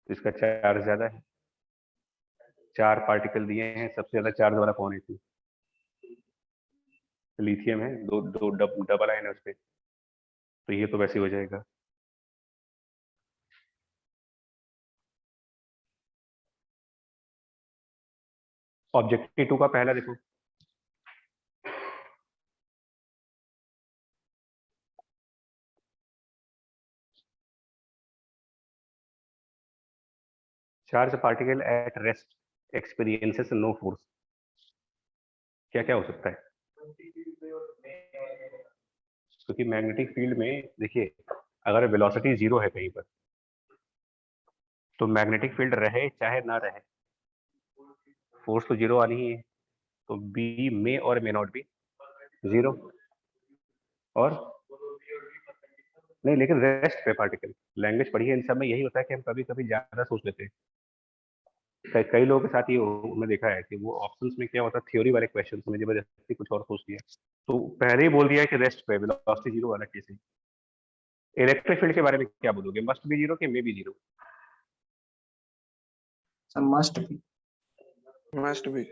इसका चार्ज ज्यादा है, 4 पार्टिकल दिए हैं, सबसे ज्यादा चार्ज वाला कौन है इसमें, लिथियम है, दो दो डबल आयन है उस पर, तो ये तो वैसे हो जाएगा। ऑब्जेक्टिव 2 का पहला देखो, charge particle at rest experiences no force, क्या क्या हो सकता है, क्योंकि मैग्नेटिक फील्ड में देखिए अगर वेलोसिटी 0 है कहीं पर, तो मैग्नेटिक फील्ड रहे चाहे ना रहे, फोर्स तो 0 आनी ही है, तो बी में और मे नॉट बी 0। और नहीं, लेकिन रेस्ट पे पार्टिकल, लैंग्वेज पढ़ी है इन सब में, यही होता है कि हम कभी कभी ज्यादा सोच लेते हैं। कई लोगों के साथ ये मैं देखा है कि वो ऑप्शंस में क्या होता है, थ्योरी वाले क्वेश्चंस में जबरदस्ती कुछ और सोच लिया, तो पहले ही बोल दिया है कि रेस्ट पे वेलोसिटी 0 वाला केस है। इलेक्ट्रिक फील्ड के बारे में क्या बोलोगे, मस्ट बी 0 कि may be 0? Must be, must be,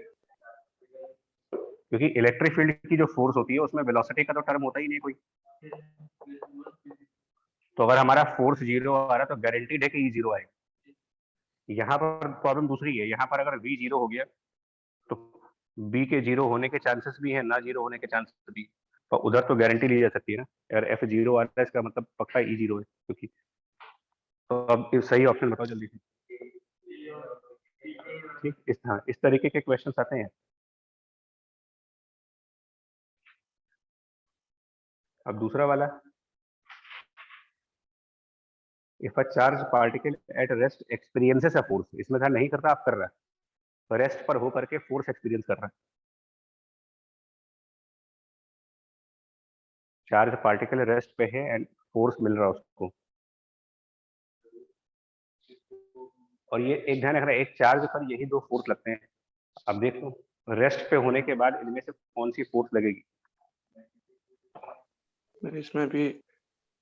क्योंकि इलेक्ट्रिक फील्ड की जो फोर्स होती है उसमें वेलोसिटी का तो टर्म होता ही नहीं कोई, तो अगर हमारा फोर्स 0 आ रहा है तो गारंटीड है कि ई 0 आएगा। यहाँ पर प्रॉब्लम दूसरी है, यहाँ पर अगर v 0 हो गया तो b के 0 होने के चांसेस भी है, ना 0 होने के चांसेस भी, तो उधर तो गारंटी ली जा सकती है ना, अगर f 0 आ रहा है इसका मतलब पक्का ई 0 है, क्योंकि तो अब इस सही ऑप्शन बताओ जल्दी से। ठीक, इस तरीके के क्वेश्चन आते हैं। अब दूसरा वाला, if a charge particle at rest experiences a force, इसमें ध्यान नहीं करता, आप कर रहा है रेस्ट पर हो करके फोर्स एक्सपीरियंस कर रहा है। चार्ज पार्टिकल रेस्ट पे है एंड फोर्स मिल रहा है उसको, और ये एक ध्यान रखना, एक चार्ज पर यही दो फोर्स लगते हैं। अब देखो रेस्ट पे होने के बाद इनमें से कौन सी फोर्स लगेगी? फिर इसमें भी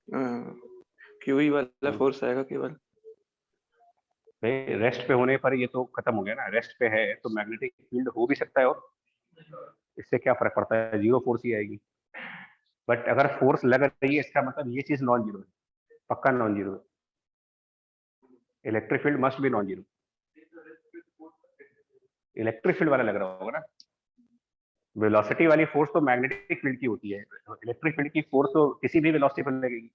क्यूई वाला फोर्स आएगा केवल। भाई रेस्ट पे होने पर ये तो खत्म हो गया ना, रेस्ट पे है तो मैग्नेटिक फील्ड हो भी सकता है, और इससे क्या फर्क पड़ता है, जीरो फोर्स ही आएगी। बट अगर फोर्स लग रही है इसका मतलब ये चीज नॉन जीरो है, पक्का नॉन जीरो है। Electric field must be non zero. Electric field वाला लग रहा होगा ना, वेलोसिटी वाली फोर्स तो मैग्नेटिक फील्ड की होती है, इलेक्ट्रिक फील्ड की फोर्स तो किसी भी वेलोसिटी पर लगेगी,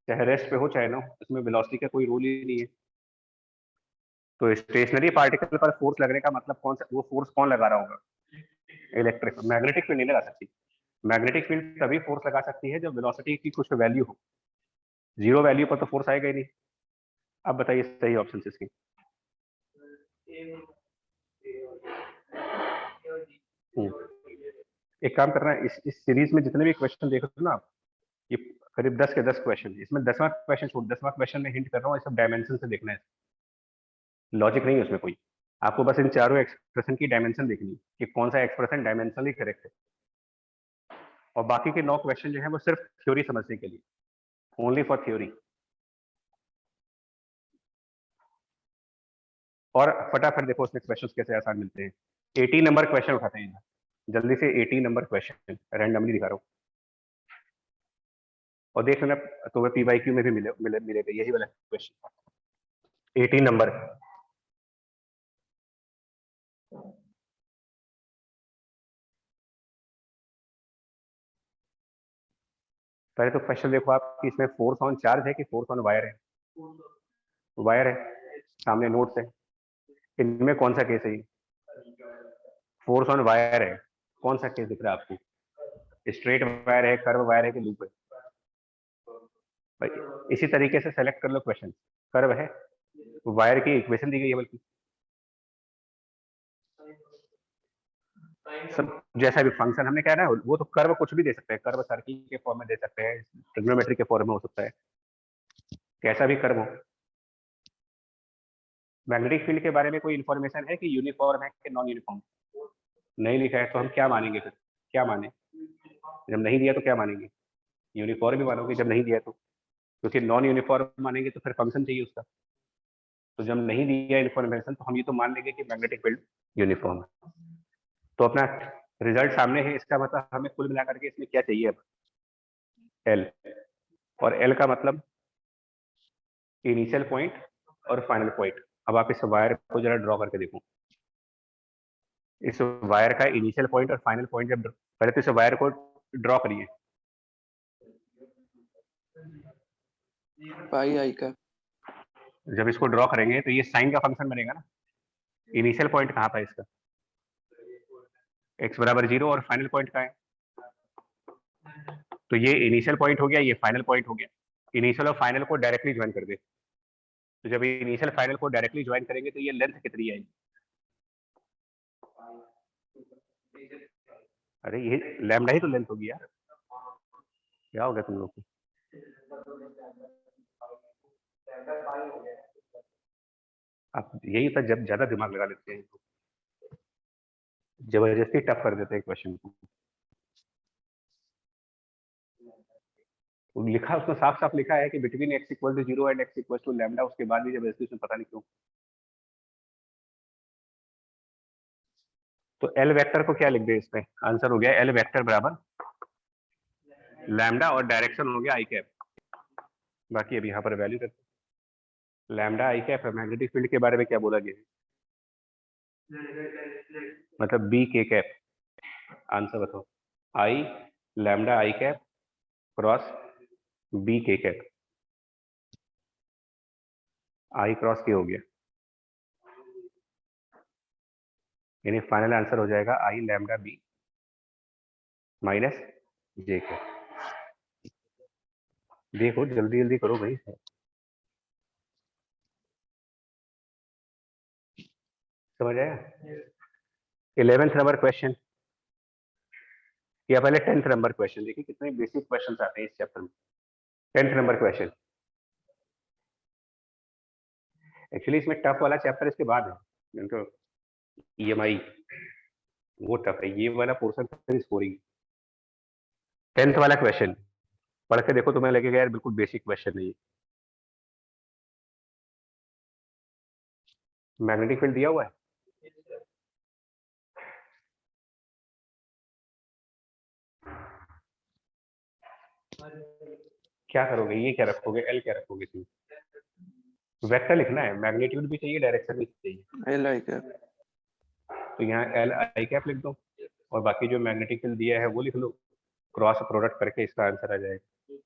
चाहे रेस्ट पे हो चाहे ना, इसमें वेलोसिटी का कोई रोल ही नहीं है। तो स्टेशनरी पार्टिकल पर फोर्स लगने का मतलब कौन सा, वो फोर्स कौन लगा रहा होगा? इलेक्ट्रिक, मैग्नेटिक फील्ड नहीं लगा सकती। मैग्नेटिक फील्ड तभी फोर्स लगा सकती है जब वेलोसिटी की कुछ वैल्यू हो, जीरो वैल्यू पर तो फोर्स आएगा ही नहीं। अब बताइए सही ऑप्शन इसकी। एक काम करना है, इस सीरीज में जितने भी क्वेश्चन देख रहे हो ना आप, ये करीब 10 के 10 क्वेश्चन, इसमें 10वां क्वेश्चन छोड़, 10वां क्वेश्चन में हिंट कर रहा हूँ, ये सब डायमेंशन से देखना है, लॉजिक नहीं है उसमें कोई। आपको बस इन चारों एक्सप्रेशन की डायमेंशन देखनी है कि कौन सा एक्सप्रेशन डायमेंशनली करेक्ट है, और बाकी के 9 क्वेश्चन जो है वो सिर्फ थ्योरी समझने के लिए, ओनली फॉर थ्योरी। और फटाफट देखो उसमें क्वेश्चन कैसे आसान मिलते हैं। 80 नंबर क्वेश्चन उठाते हैं इधर, जल्दी से 80 नंबर क्वेश्चन रैंडमली दिखा रहा हूँ, और देख लेना तो वह पीवाईक्यू में भी मिलेगा यही वाला क्वेश्चन 80 नंबर। पहले तो क्वेश्चन देखो आप कि इसमें फोर्स ऑन चार्ज है कि फोर्स ऑन वायर है? वायर है, सामने नोट्स है, इनमें कौन सा केस है? फोर्स ऑन वायर है, कौन सा केस दिख रहा है आपको? स्ट्रेट वायर है, कर्व वायर है कि लूप है? भाई इसी तरीके से सेलेक्ट कर लो क्वेश्चन, कर्व है, वायर की इक्वेशन दी गई है, बल्कि सब जैसा भी फंक्शन हमने कहा ना, वो तो कर्व कुछ भी दे सकते हैं, कर्व सर्किल के फॉर्म में दे सकते हैं, ट्रिग्नोमेट्री के फॉर्म में हो सकता है, कैसा भी कर्व हो। मैग्नेटिक फील्ड के बारे में कोई इन्फॉर्मेशन है कि यूनिफॉर्म है कि नॉन यूनिफॉर्म? नहीं लिखा है तो हम क्या मानेंगे फिर, क्या माने? जब नहीं दिया तो क्या मानेंगे? यूनिफॉर्म भी मानोगे जब नहीं दिया तो, क्योंकि नॉन यूनिफॉर्म मानेंगे तो फिर फंक्शन चाहिए उसका, तो जब नहीं दिया इन्फॉर्मेशन तो हम ये तो मान लेंगे कि मैग्नेटिक फील्ड यूनिफॉर्म है। तो अपना रिजल्ट सामने है, इसका मतलब हमें कुल मिलाकर के इसमें क्या चाहिए अब? एल, और एल का मतलब इनिशियल पॉइंट और फाइनल पॉइंट। अब आप इस वायर को जरा ड्रॉ करके देखो, इस वायर का इनिशियल पॉइंट और फाइनल पॉइंट जब, पहले तो इस वायर को ड्रॉ करिए, पाई आई का। जब इसको ड्रॉ करेंगे तो ये साइन का फंक्शन बनेगा ना। इनिशियल पॉइंट कहाँ था इसका? x बराबर 0, और फाइनल पॉइंट का है, तो ये इनिशियल पॉइंट हो गया, ये फाइनल पॉइंट हो गया। इनिशियल और फाइनल को डायरेक्टली ज्वाइन कर दे, तो जब इनिशियल फाइनल को डायरेक्टली ज्वाइन करेंगे तो ये लेंथ कितनी आएगी? अरे ये लैम्डा ही तो लेंथ होगी यार, क्या हो गया तुम लोग को? आप यही होता है जब ज्यादा दिमाग लगा लेते हैं तो जबरदस्ती टफ कर देते हैं क्वेश्चन को। तो लिखा उसमें साफ साफ लिखा है कि between x equal to 0 and x equal to lambda, उसके बाद भी जबरदस्ती उसमें पता नहीं क्यों। तो एल वेक्टर को क्या लिख दे इसमें? आंसर हो गया एल वेक्टर बराबर लैम्डा, और डायरेक्शन हो गया आई कैप। बाकी अभी यहाँ पर वैल्यू करते, लैम्डा आई कैप है। मैग्नेटिक फील्ड के बारे में क्या बोला गया है? मतलब बी के कैप। आंसर बताओ, आई लैम्डा आई कैप क्रॉस बी के कैप, आई क्रॉस के हो गया, यानी फाइनल आंसर हो जाएगा आई लैम्डा बी माइनस जे के। देखो जल्दी जल्दी करो भाई, समझ आया? 11th नंबर क्वेश्चन, या पहले 10th नंबर क्वेश्चन देखिए, कितने बेसिक क्वेश्चन आते हैं इस चैप्टर में। 10th नंबर क्वेश्चन, एक्चुअली इसमें टफ वाला चैप्टर इसके बाद है, तो EMI वो टफ है, ये वाला पोर्शन फिर स्कोरिंग। 10th वाला क्वेश्चन पढ़ के देखो, तुम्हें लगेगा यार बिल्कुल बेसिक क्वेश्चन है ये। मैग्नेटिक फील्ड दिया हुआ है, क्या करोगे, ये क्या रखोगे, एल क्या रखोगे इसमें? वेक्टर लिखना है, मैग्नीट्यूड भी चाहिए, डायरेक्शन भी चाहिए। एल आई कैप, तो यहाँ एल आई कैप लिख दो, और बाकी जो मैग्नेटिक फील्ड दिया है वो लिख लो, क्रॉस प्रोडक्ट करके इसका आंसर आ जाएगा।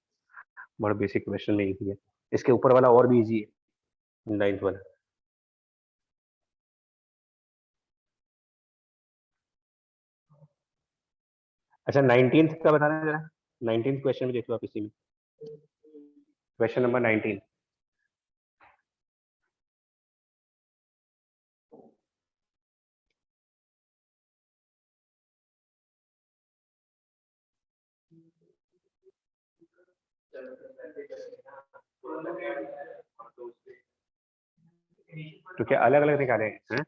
बड़ा बेसिक क्वेश्चन नहीं दिया, इसके ऊपर वाला और भी इजी है, 9th वाला। अच्छा 19th का बताना जरा, 19th क्वेश्चन में देख लो आप इसी में, क्वेश्चन नंबर 19। तो क्या अलग अलग निकाले हैं?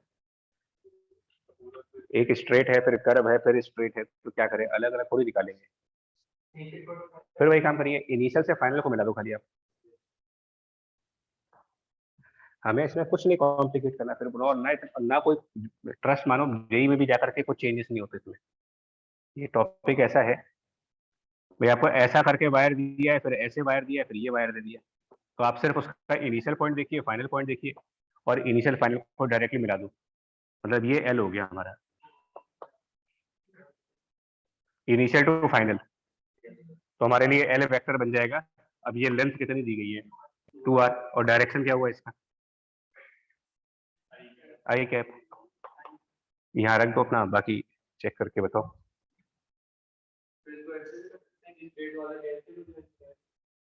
एक स्ट्रेट है, फिर कर्व है, फिर स्ट्रेट है, तो क्या करें, अलग अलग थोड़ी निकालेंगे। फिर वही काम करिए, इनिशियल से फाइनल को मिला दो खाली आप, हमें इसमें कुछ नहीं कॉम्प्लिकेट करना, फिर और ना कोई ट्रस्ट मानो, जेई में भी जाकर के कुछ चेंजेस नहीं होते इसमें। ये टॉपिक ऐसा है भाई, आपको ऐसा करके वायर दिया है, फिर ऐसे वायर दिया है, फिर ये वायर दे दिया, तो आप सिर्फ उसका इनिशियल पॉइंट देखिए, फाइनल पॉइंट देखिए, और इनिशियल फाइनल को डायरेक्टली मिला दो, मतलब ये एल हो गया हमारा, इनिशियल टू फाइनल, तो हमारे लिए एल वेक्टर बन जाएगा। अब ये लेंथ कितनी दी गई है, 2r, और डायरेक्शन क्या हुआ इसका, आई कैप। यहाँ रख दो अपना, बाकी चेक करके बताओ।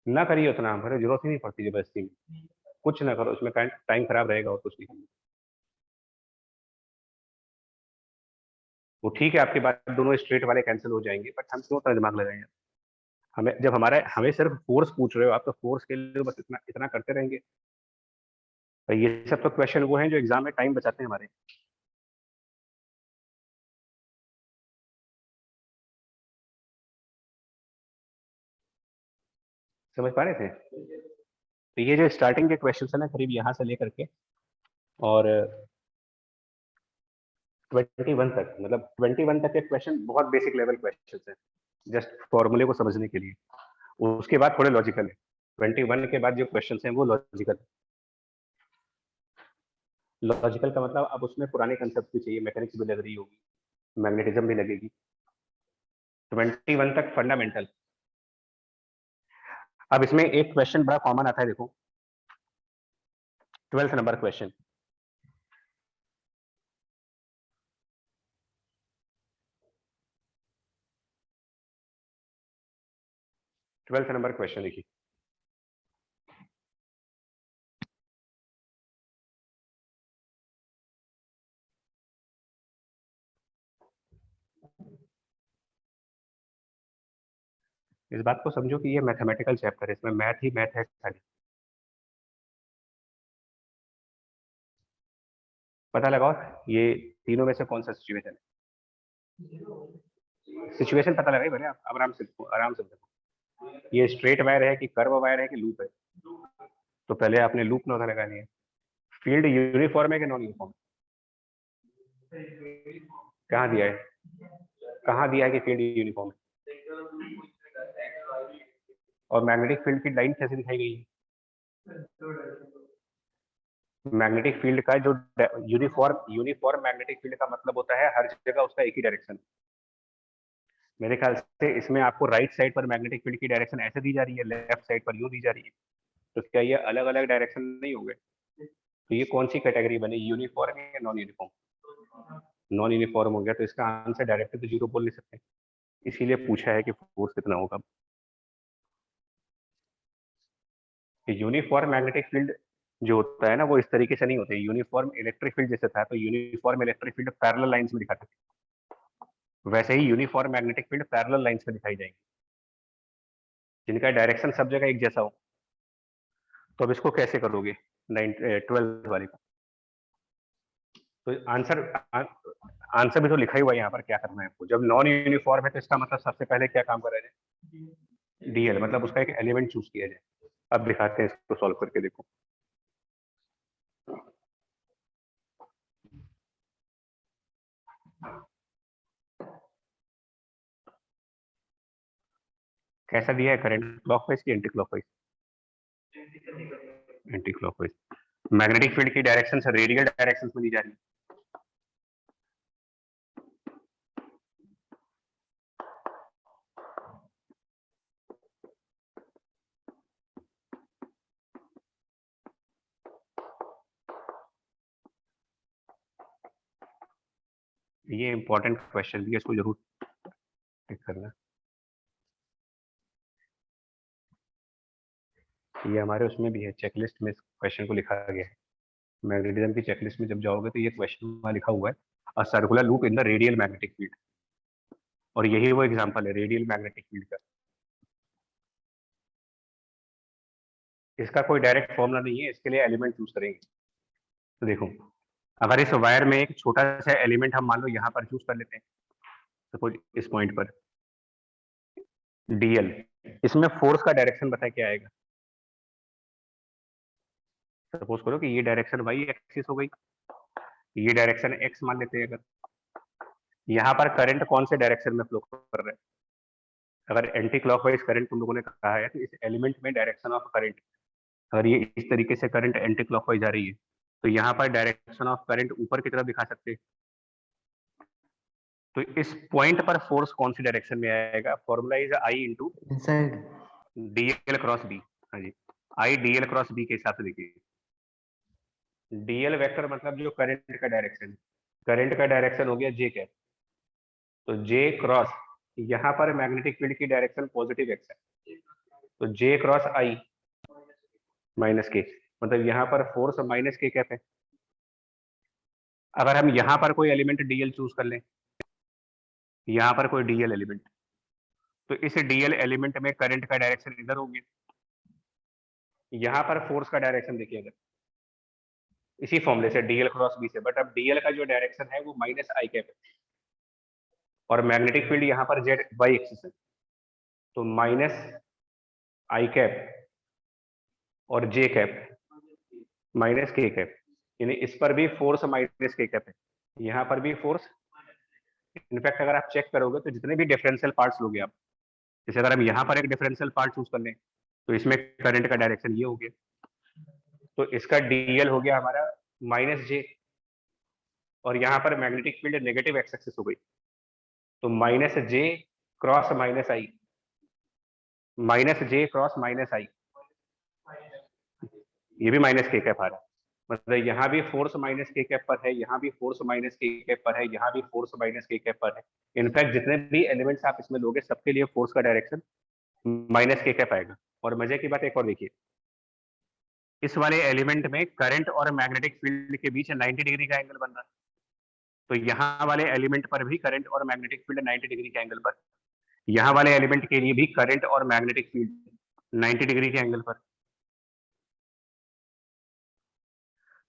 ना करिए उतना, मेरे जरूरत ही नहीं पड़ती जबरदस्ती में, कुछ ना करो उसमें, टाइम खराब रहेगा और कुछ नहीं। वो ठीक है, आपके बाद दोनों स्ट्रेट वाले कैंसिल हो जाएंगे, बट हम क्यों उतना दिमाग लगाएंगे, हमें जब हमें सिर्फ फोर्स पूछ रहे हो आप, तो फोर्स के लिए बस इतना इतना करते रहेंगे। तो ये सब तो क्वेश्चन वो हैं जो एग्जाम में टाइम बचाते हैं हमारे। समझ पा रहे थे? तो ये जो स्टार्टिंग के क्वेश्चन है ना, करीब यहाँ से लेकर के और 21 तक, मतलब 21 तक के क्वेश्चन बहुत बेसिक लेवल क्वेश्चन है, जस्ट फॉर्मूले को समझने के लिए। उसके बाद थोड़े लॉजिकल है, 21 के बाद जो क्वेश्चन हैं वो लॉजिकल है। लॉजिकल का मतलब अब उसमें पुराने कंसेप्ट भी चाहिए, मैकेनिक्स भी लग रही होगी, मैग्नेटिज्म भी लगेगी। 21 तक फंडामेंटल। अब इसमें एक क्वेश्चन बड़ा कॉमन आता है, देखो 12th number question, number question देखिए, इस बात को समझो कि ये मैथमेटिकल चैप्टर है, इसमें मैथ ही मैथ है खाली। पता लगाओ ये तीनों में से कौन सा सिचुएशन है, सिचुएशन पता लगाइए भले आप, आराम से देखो, आराम से देखो, ये स्ट्रेट वायर है कि कर्व वायर है कि लूप है, तो पहले आपने लूप पता लगानी है। फील्ड यूनिफॉर्म है कि नॉन यूनिफॉर्म, कहाँ दिया है, कहाँ दिया है कि फील्ड यूनिफॉर्म है, और मैग्नेटिक फील्ड की लाइन कैसे दिखाई गई है, मैग्नेटिक फील्ड का जो यूनिफॉर्म मैग्नेटिक फील्ड का मतलब होता है हर जगह उसका एक ही डायरेक्शन। मेरे ख्याल से इसमें आपको राइट साइड पर मैग्नेटिक फील्ड की डायरेक्शन ऐसे दी जा रही है, लेफ्ट साइड पर यूं दी जा रही है, तो क्या ये अलग अलग डायरेक्शन नहीं हो गए? तो ये कौन सी कैटेगरी बनी, यूनिफॉर्म या नॉन यूनिफॉर्म? नॉन यूनिफॉर्म हो गया, तो इसका आंसर डायरेक्टली तो जीरो बोल नहीं सकते, इसीलिए पूछा है कि फोर्स कितना होगा। यूनिफॉर्म मैग्नेटिक फील्ड जो होता है ना, वो इस तरीके से नहीं होते, यूनिफॉर्म इलेक्ट्रिक फील्ड जैसे था, तो uniform electric field parallel lines में दिखाते थे, वैसे ही uniform magnetic field parallel lines में दिखाई जाएंगे जिनका डायरेक्शन सब जगह एक जैसा हो। तो अब इसको कैसे करोगे 12th वाले को? तो आंसर भी तो लिखा ही हुआ है यहाँ पर, क्या करना है आपको। जब नॉन यूनिफॉर्म है तो इसका मतलब सबसे पहले क्या काम करा जाए, डीएल, मतलब उसका एक एलिमेंट चूज किया जाए। अब दिखाते हैं इसको सॉल्व करके, देखो। कैसा दिया है करंट, क्लॉकवाइज की anti clockwise? Anti clockwise. Magnetic field की डायरेक्शन से रेडियल डायरेक्शन में दी जा रही है। ये इंपॉर्टेंट क्वेश्चन भी है, इसको जरूर टिक करना। ये हमारे उसमें भी है, चेकलिस्ट में इस क्वेश्चन को लिखा गया है। मैग्नेटिज्म की चेकलिस्ट में जब जाओगे तो ये क्वेश्चन वहां लिखा हुआ है, a circular loop in the radial magnetic field. और यही वो एग्जांपल है रेडियल मैग्नेटिक फील्ड का। इसका कोई डायरेक्ट फॉर्मूला नहीं है, इसके लिए एलिमेंट चूज करेंगे। तो देखो, अगर इस वायर में एक छोटा सा एलिमेंट हम मान लो यहाँ पर चूज कर लेते हैं, सपोज इस पॉइंट पर डीएल, इसमें फोर्स का डायरेक्शन बताए क्या आएगा। सपोज करो कि ये डायरेक्शन वाई एक्सिस हो गई, ये डायरेक्शन एक्स मान लेते हैं। अगर यहाँ पर करंट कौन से डायरेक्शन में फ्लो कर रहा है, अगर एंटी क्लॉकवाइज करंट तुम लोगों ने कहा है तो इस एलिमेंट में डायरेक्शन ऑफ करंट, अगर ये इस तरीके से करंट एंटी क्लॉकवाइज आ रही है तो यहाँ पर डायरेक्शन ऑफ करंट ऊपर की तरफ दिखा सकते हैं। तो इस पॉइंट पर फोर्स कौन सी डायरेक्शन में आएगा, formula is I into inside DL cross B. हाँ जी, आई डीएल क्रॉस बी के हिसाब से देखिए। डीएल वेक्टर मतलब जो करंट का डायरेक्शन, करंट का डायरेक्शन हो गया जे कैप, तो जे क्रॉस, यहाँ पर मैग्नेटिक फील्ड की डायरेक्शन पॉजिटिव एक्स है, तो जे क्रॉस आई माइनस के, मतलब यहाँ पर फोर्स माइनस के कैप है। अगर हम यहाँ पर कोई एलिमेंट डीएल चूज कर लें, यहाँ पर कोई डीएल एलिमेंट, तो इस डीएल एलिमेंट में करंट का डायरेक्शन इधर हो गया। यहाँ पर फोर्स का डायरेक्शन देखिए अगर इसी फॉर्मूले से डीएल क्रॉस बी से, बट अब डीएल का जो डायरेक्शन है वो माइनस आई कैप है, और मैग्नेटिक फील्ड यहाँ पर जेड वाई एक्सिस है, तो माइनस आई कैप और जे कैप माइनस के कैप, यानी इस पर भी फोर्स माइनस के कैप है, यहाँ पर भी फोर्स। इनफैक्ट अगर आप चेक करोगे तो जितने भी डिफरेंशियल पार्ट्स लोगे आप, जैसे अगर हम यहाँ पर एक डिफरेंशियल पार्ट चूज कर लें तो इसमें करंट का डायरेक्शन ये हो गया, तो इसका डीएल हो गया हमारा माइनस जे, और यहाँ पर magnetic field negative x axis हो गई, तो माइनस जे क्रॉस माइनस आई, माइनस जे क्रॉस माइनस आई, ये भी माइनस के कैप आ रहा है, मतलब यहाँ भी फोर्स माइनस के कैप पर है, यहाँ भी फोर्स माइनस के कैप पर है, यहाँ भी फोर्स माइनस के कैप पर है। इनफैक्ट जितने भी एलिमेंट्स आप इसमें लोगे सबके लिए फोर्स का डायरेक्शन माइनस के कैप आएगा। और मजे की बात एक और देखिए, इस वाले एलिमेंट में करंट और मैग्नेटिक फील्ड के बीच 90 डिग्री का एंगल बन रहा है, तो यहाँ वाले एलिमेंट पर भी करंट और मैग्नेटिक फील्ड 90 डिग्री के एंगल पर, यहाँ वाले एलिमेंट के लिए भी करंट और मैग्नेटिक फील्ड 90 डिग्री के एंगल पर।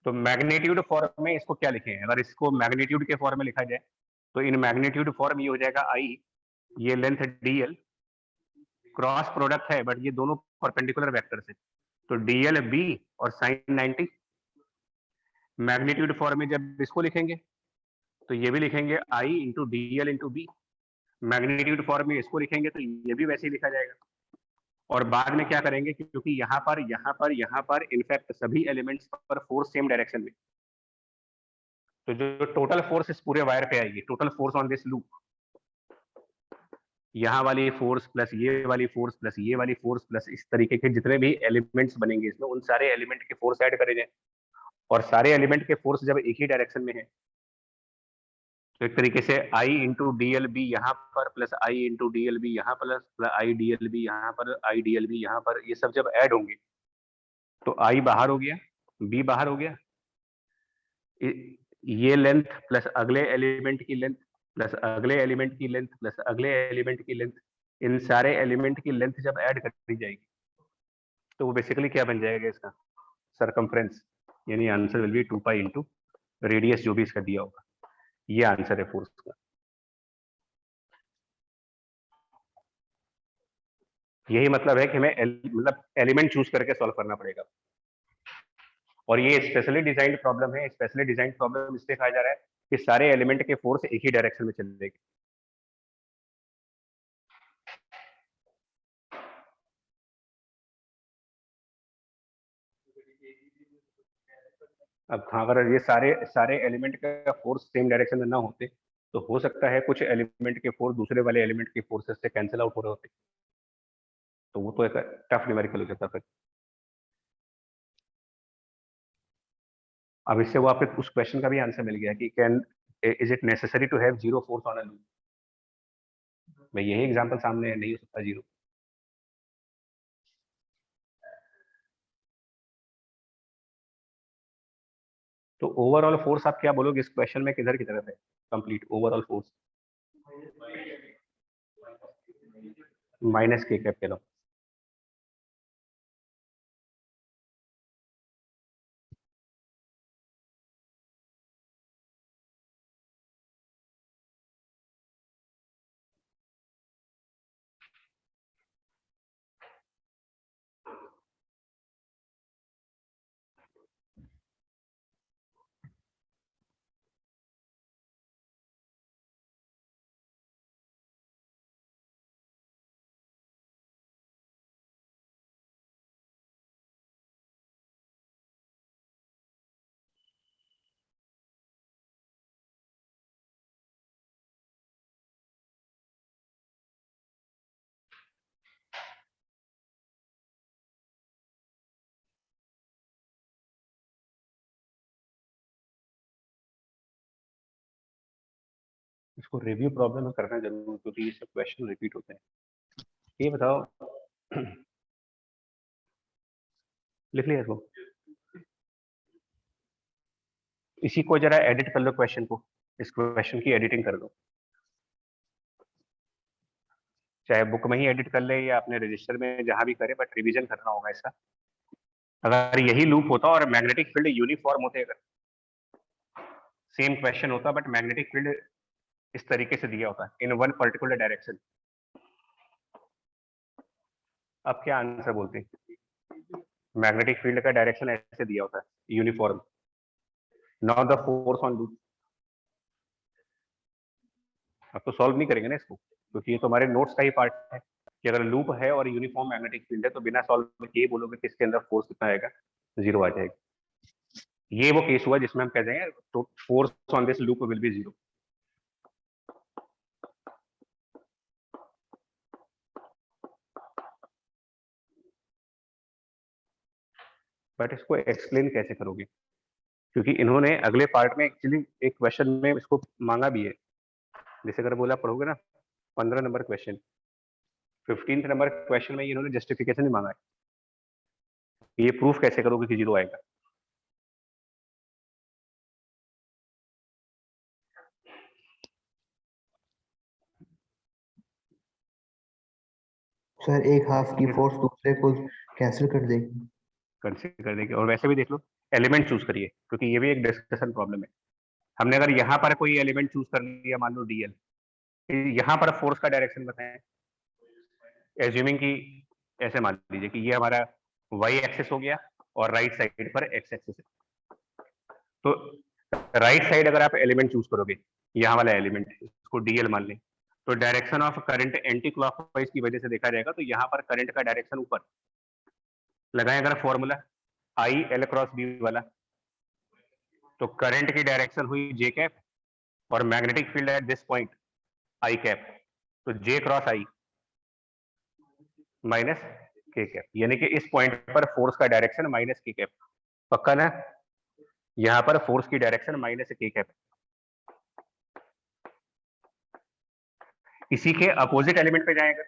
तो मैग्नीट्यूड फॉर्म में इसको क्या लिखें, अगर इसको मैग्नीट्यूड के फॉर्म में लिखा जाए तो इन मैग्नीट्यूड फॉर्म ये हो जाएगा आई, ये लेंथ डीएल, क्रॉस प्रोडक्ट है बट ये दोनों परपेंडिकुलर वेक्टर्स है, तो डीएल बी और साइन 90। मैग्नीट्यूड फॉर्म में जब इसको लिखेंगे तो ये भी लिखेंगे I into DL into B, magnitude form में इसको लिखेंगे तो ये भी वैसे ही लिखा जाएगा। और बाद में क्या करेंगे, क्योंकि यहाँ पर इनफैक्ट सभी एलिमेंट्स पर फोर्स सेम डायरेक्शन में, तो जो टोटल फोर्स इस पूरे वायर पे आएगी, total force on this loop, यहाँ वाली फोर्स प्लस ये वाली फोर्स प्लस ये वाली फोर्स प्लस इस तरीके के जितने भी एलिमेंट्स बनेंगे इसमें, उन सारे एलिमेंट के फोर्स ऐड करे जाए, और सारे एलिमेंट के फोर्स जब एक ही डायरेक्शन में है तो एक तरीके से I into D L B यहाँ पर plus I into D L B यहाँ plus I D L B यहाँ पर, आई डी एल बी यहाँ पर, ये सब जब ऐड होंगे तो आई बाहर हो गया, बी बाहर हो गया, ये लेंथ प्लस अगले एलिमेंट की लेंथ प्लस अगले एलिमेंट की लेंथ प्लस अगले एलिमेंट की लेंथ, इन सारे एलिमेंट की लेंथ जब ऐड करी जाएगी तो वो बेसिकली क्या बन जाएगा इसका सरकमफ्रेंस, यानी answer will be 2 pi into radius जो भी इसका दिया होगा। ये आंसर है फोर्स का। यही मतलब है कि हमें मतलब एलिमेंट चूज करके सॉल्व करना पड़ेगा। और ये स्पेशली डिजाइंड प्रॉब्लम है। स्पेशली डिजाइंड प्रॉब्लम इसलिए कहा जा रहा है कि सारे एलिमेंट के फोर्स एक ही डायरेक्शन में चलेंगे। अब अगर ये सारे सारे एलिमेंट का फोर्स सेम डायरेक्शन में ना होते तो हो सकता है कुछ एलिमेंट के फोर्स दूसरे वाले एलिमेंट के फोर्सेस से कैंसिल आउट हो रहे होते, तो वो तो एक टफ न्यूमेरिकल हो जाता फिर। अब इससे वो आपके उस क्वेश्चन का भी आंसर मिल गया कि can is it necessary to have zero force on a loop. मैं यही एग्जांपल सामने है, नहीं हो सकता जीरो। तो ओवरऑल फोर्स आप क्या बोलोगे इस क्वेश्चन में, किधर की तरफ है complete overall force? Minus K cap के लो। इसको रिव्यू प्रॉब्लम में करना जरूर, क्योंकि ये सब क्वेश्चन रिपीट होते हैं। ये बताओ, लिख लिया इसको, इसी को जरा एडिट कर लो क्वेश्चन को, इस क्वेश्चन की एडिटिंग कर दो, चाहे बुक में ही एडिट कर ले या अपने रजिस्टर में जहां भी करे, बट रिवीजन करना होगा इसका। अगर यही लूप होता और मैग्नेटिक फील्ड यूनिफॉर्म होते, अगर सेम क्वेश्चन होता बट मैग्नेटिक फील्ड इस तरीके से दिया होता इन वन पर्टिकुलर डायरेक्शन, अब क्या आंसर बोलते हैं? मैग्नेटिक फील्ड का डायरेक्शन ऐसे दिया होता है uniform, not the force on loop. अब तो सॉल्व नहीं करेंगे ना इसको, क्योंकि ये तो हमारे नोट्स का ही पार्ट है कि अगर लूप है और यूनिफॉर्म मैग्नेटिक फील्ड है तो बिना सॉल्व किए बोलोगे कि इसके अंदर फोर्स कितना आएगा, जीरो आ जाएगा। ये वो केस हुआ जिसमें हम कह देंगे तो force on this loop will be zero. But इसको एक्सप्लेन कैसे करोगे, क्योंकि इन्होंने अगले पार्ट में एक्चुअली एक क्वेश्चन में इसको मांगा भी है। जैसे अगर बोला पढ़ोगे ना 15 नंबर क्वेश्चन, 15 नंबर क्वेश्चन में इन्होंने जस्टिफिकेशन ही मांगा है, ये प्रूफ कैसे करोगे कि जीरो आएगा। सर एक हाफ की फोर्स दूसरे को कैंसिल कर देगी। कंसीडर देंगे। और वैसे भी देख लो, एलिमेंट चूज करिए, क्योंकि ये भी एक डिस्कशन प्रॉब्लम है। हमने अगर यहाँ पर कोई एलिमेंट चूज कर लिया, मान लो डीएल, यहाँ पर फोर्स का डायरेक्शन बताएं, एज्यूमिंग की ऐसे मान लीजिए कि ये हमारा वाई एक्सिस हो गया और राइट साइड पर एक्स एक्सिस है। तो राइट साइड अगर आप एलिमेंट चूज करोगे, यहाँ वाला एलिमेंट इसको डीएल मान लें, तो direction of current anti clockwise की वजह से देखा जाएगा, तो यहाँ पर करंट का डायरेक्शन ऊपर लगाएं अगर formula I L cross B वाला, तो करंट की डायरेक्शन हुई जे कैप और magnetic field at this point I cap, तो J cross I minus K cap, यानी कि इस पॉइंट पर फोर्स का डायरेक्शन माइनस के कैप। पक्का ना? यहां पर फोर्स की डायरेक्शन माइनस के कैप। इसी के अपोजिट एलिमेंट पे जाएगा,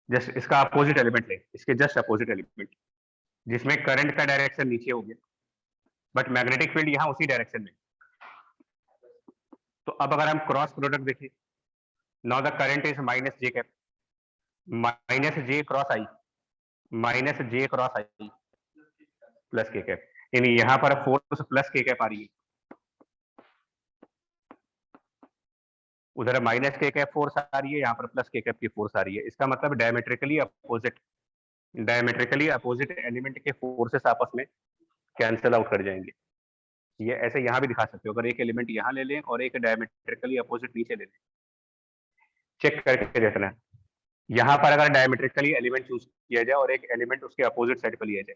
जस्ट इसका अपोजिट एलिमेंट ले, इसके जस्ट अपोजिट एलिमेंट जिसमें करंट का डायरेक्शन नीचे हो गया बट मैग्नेटिक फील्ड यहां उसी डायरेक्शन में। तो अब अगर हम क्रॉस प्रोडक्ट देखें, now the current is minus J cap, minus J cross I, minus J cross I plus के कैप, यानी यहां पर फोर्स प्लस के कैप आ रही है, उधर माइनस के कैप फोर्स आ रही है, यहाँ पर प्लस के कैप की फोर्स आ रही है। इसका मतलब डायमेट्रिकली अपोजिट एलिमेंट के फोर्सेस आपस में कैंसिल आउट कर जाएंगे। ये ऐसे यहाँ भी दिखा सकते हो, अगर एक एलिमेंट यहाँ ले लें और एक डायमेट्रिकली अपोजिट नीचे ले लें, चेक करके देखना है। यहाँ पर अगर डायमेट्रिकली एलिमेंट चूज किया जाए और एक एलिमेंट उसके अपोजिट साइड पर लिया जाए,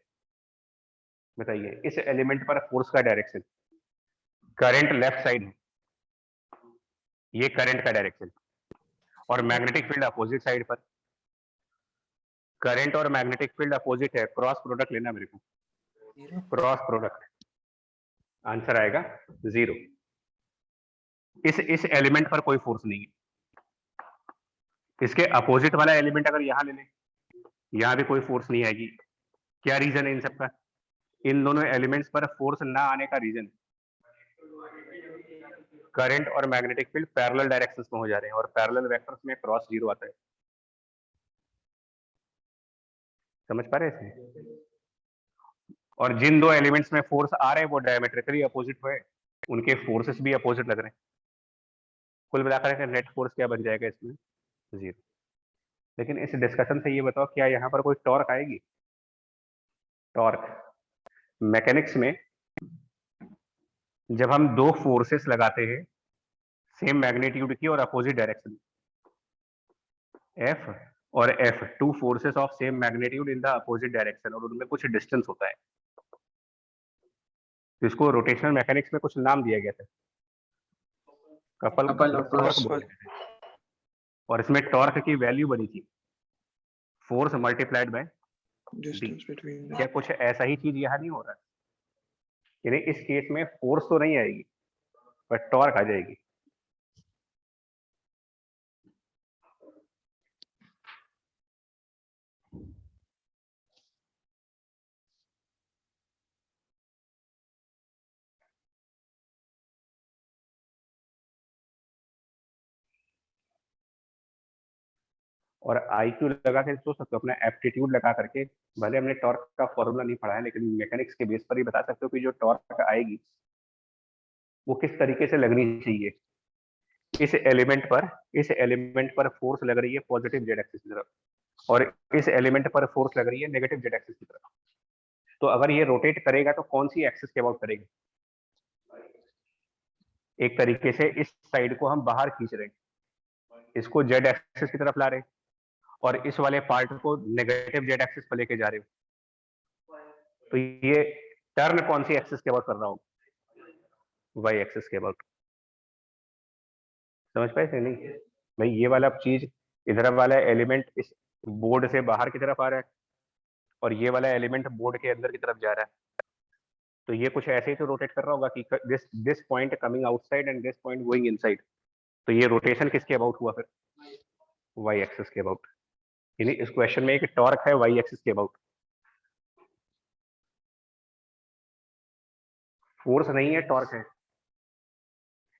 बताइए इस एलिमेंट पर फोर्स का डायरेक्शन, करंट लेफ्ट साइड है, ये करंट का डायरेक्शन, और मैग्नेटिक फील्ड अपोजिट साइड पर, करंट और मैग्नेटिक फील्ड अपोजिट है, क्रॉस प्रोडक्ट लेना मेरे को, क्रॉस प्रोडक्ट, आंसर आएगा 0। इस एलिमेंट पर कोई फोर्स नहीं है। इसके अपोजिट वाला एलिमेंट अगर यहां ले लें, यहां भी कोई फोर्स नहीं आएगी। क्या रीजन है इन सबका? इन दोनों एलिमेंट्स पर फोर्स ना आने का रीजन, करंट और मैग्नेटिक फील्ड पैरेलल डायरेक्शंस में हो जा रहे हैं, और पैरेलल वेक्टर्स में क्रॉस 0 आता है। समझ पा रहे हैं? और जिन दो एलिमेंट्स में फोर्स आ रहे हैं वो डायमेट्रिकली अपोजिट हुए, उनके फोर्सेस भी अपोजिट लग रहे हैं। कुल मिलाकर नेट फोर्स क्या बन जाएगा इसमें? 0। लेकिन इस डिस्कशन से ये बताओ, क्या यहाँ पर कोई टॉर्क आएगी? टॉर्क मैकेनिक्स में जब हम दो फोर्सेस लगाते हैं सेम मैग्नीट्यूड की और अपोजिट डायरेक्शन, F और F, two forces of same magnitude in the opposite direction, और उनमें कुछ डिस्टेंस होता है, तो इसको रोटेशनल मैकेनिक्स में कुछ नाम दिया गया था, कपल टॉर्क बोलते थे। और इसमें टॉर्क की वैल्यू बनी थी force multiplied by distance between क्या कुछ ऐसा ही चीज यहाँ नहीं हो रहा? यानी इस केस में फोर्स तो नहीं आएगी पर टॉर्क आ जाएगी। और IQ लगा के सोच सकते हो, अपना एप्टीट्यूड लगा करके, भले हमने टॉर्क का फॉर्मूला नहीं पढ़ा है लेकिन मैकेनिक्स के बेस पर ही बता सकते हो कि जो टॉर्क आएगी वो किस तरीके से लगनी चाहिए। इस एलिमेंट पर फोर्स लग रही है पॉजिटिव जेड एक्सिस की तरफ, और इस एलिमेंट पर फोर्स लग रही है नेगेटिव जेड एक्सिस की तरफ। तो अगर ये रोटेट करेगा तो कौन सी एक्सिस के अबाउट करेगा? एक तरीके से इस साइड को हम बाहर खींच रहे हैं, इसको जेड एक्सिस की तरफ ला रहे हैं, और इस वाले पार्ट को नेगेटिव जेड एक्सिस पर लेके जा रहे हो। तो ये टर्न कौन सी एक्सिस के अबाउट कर रहा हूं? वाई एक्सिस के अबाउट। समझ पाए थे? नहीं भाई, ये वाला चीज, इधर वाला एलिमेंट इस बोर्ड से बाहर की तरफ आ रहा है और ये वाला एलिमेंट बोर्ड के अंदर की तरफ जा रहा है, तो ये कुछ ऐसे ही तो रोटेट कर रहा होगा कि this point coming outside and this point going inside. तो ये रोटेशन किसके अबाउट हुआ फिर? वाई एक्सिस के अबाउट। यानी इस क्वेश्चन में एक टॉर्क है वाई एक्सिस के अबाउट, फोर्स नहीं है, टॉर्क है।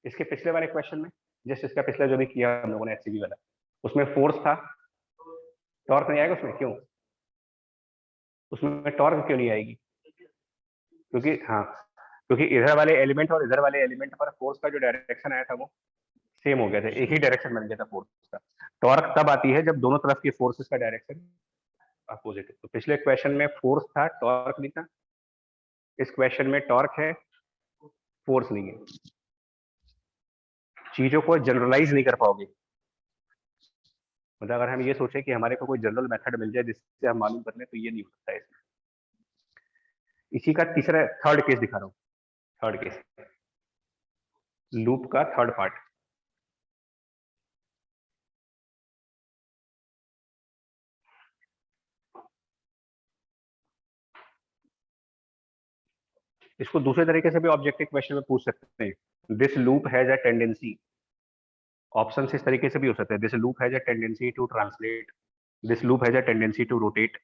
इसके पिछले वाले क्वेश्चन में, जस्ट इसका पिछला जो भी किया हम लोगों ने एचसीबी वाला, उसमें फोर्स था, टॉर्क नहीं आएगा उसमें। क्यों? उसमें टॉर्क क्यों नहीं आएगी? क्योंकि इधर वाले एलिमेंट और इधर वाले एलिमेंट पर फोर्स का जो डायरेक्शन आया था वो सेम हो गया था, एक ही डायरेक्शन बन गया था फोर्स का। टॉर्क तब आती है जब दोनों तरफ की फोर्सेस का डायरेक्शन अपोजिट है। तो पिछले क्वेश्चन में फोर्स था, टॉर्क नहीं था। इस क्वेश्चन में टॉर्क है, फोर्स नहीं है। चीजों को जनरलाइज नहीं कर पाओगे। मतलब अगर हम ये सोचें कि हमारे को कोई जनरल मेथड मिल जाए जिससे हम मालूम कर लें, तो ये नहीं हो सकता है इसमें। इसी का थर्ड केस दिखा रहा हूं। थर्ड केस, लूप का थर्ड पार्ट। इसको दूसरे तरीके से भी ऑब्जेक्टिव क्वेश्चन में पूछ सकते हैं। This loop has a tendency, option इस तरीके से भी हो सकते हैं। This loop has a tendency to translate, this loop has a tendency to rotate,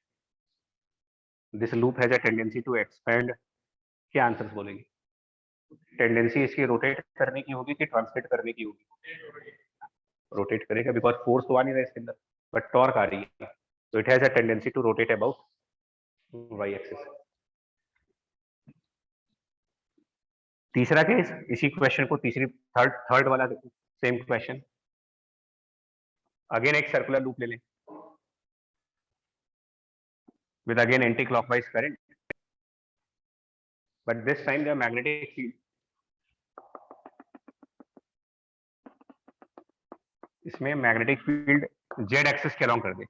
this loop has a tendency to expand. क्या आंसर्स बोलेंगे? टेंडेंसी इसकी रोटेट करने की होगी कि ट्रांसलेट करने की होगी? रोटेट करेगा, बिकॉज फोर्स तो आ नहीं रहा इसके अंदर, बट टॉर्क आ रही है, तो it has a tendency to rotate about Y axis. तीसरा केस, इसी क्वेश्चन को तीसरी थर्ड वाला देखो, सेम क्वेश्चन, अगेन एक सर्कुलर लूप ले लें with again anti-clockwise current, but this time the magnetic field, इसमें मैग्नेटिक फील्ड जेड एक्सिस के अलोंग कर दे,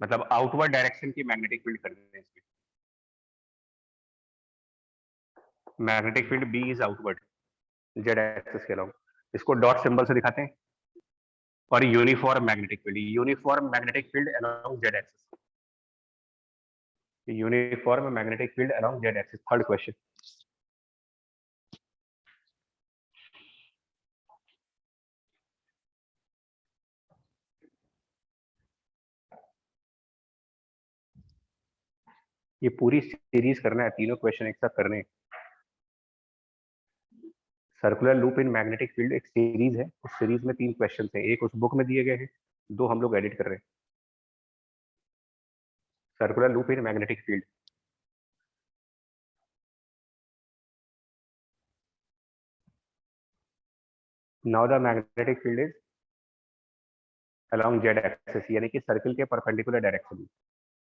मतलब आउटवर्ड डायरेक्शन की मैग्नेटिक फील्ड कर दें इसमें। Magnetic field B is outward Z axis के अलोंग, इसको डॉट सिंबल से दिखाते हैं, और uniform magnetic field along Z axis, uniform magnetic field along Z axis. Third question, ये पूरी सीरीज करना है, तीनों क्वेश्चन एक साथ करने हैं। Circular loop in magnetic field एक सीरीज है, उस सीरीज में 3 क्वेश्चन हैं, एक उस बुक में दिए गए हैं, 2 हम लोग एडिट कर रहे हैं। Circular loop in magnetic field, now the magnetic field is along Z axis, यानी कि सर्किल के परपेंडिकुलर डायरेक्शन में,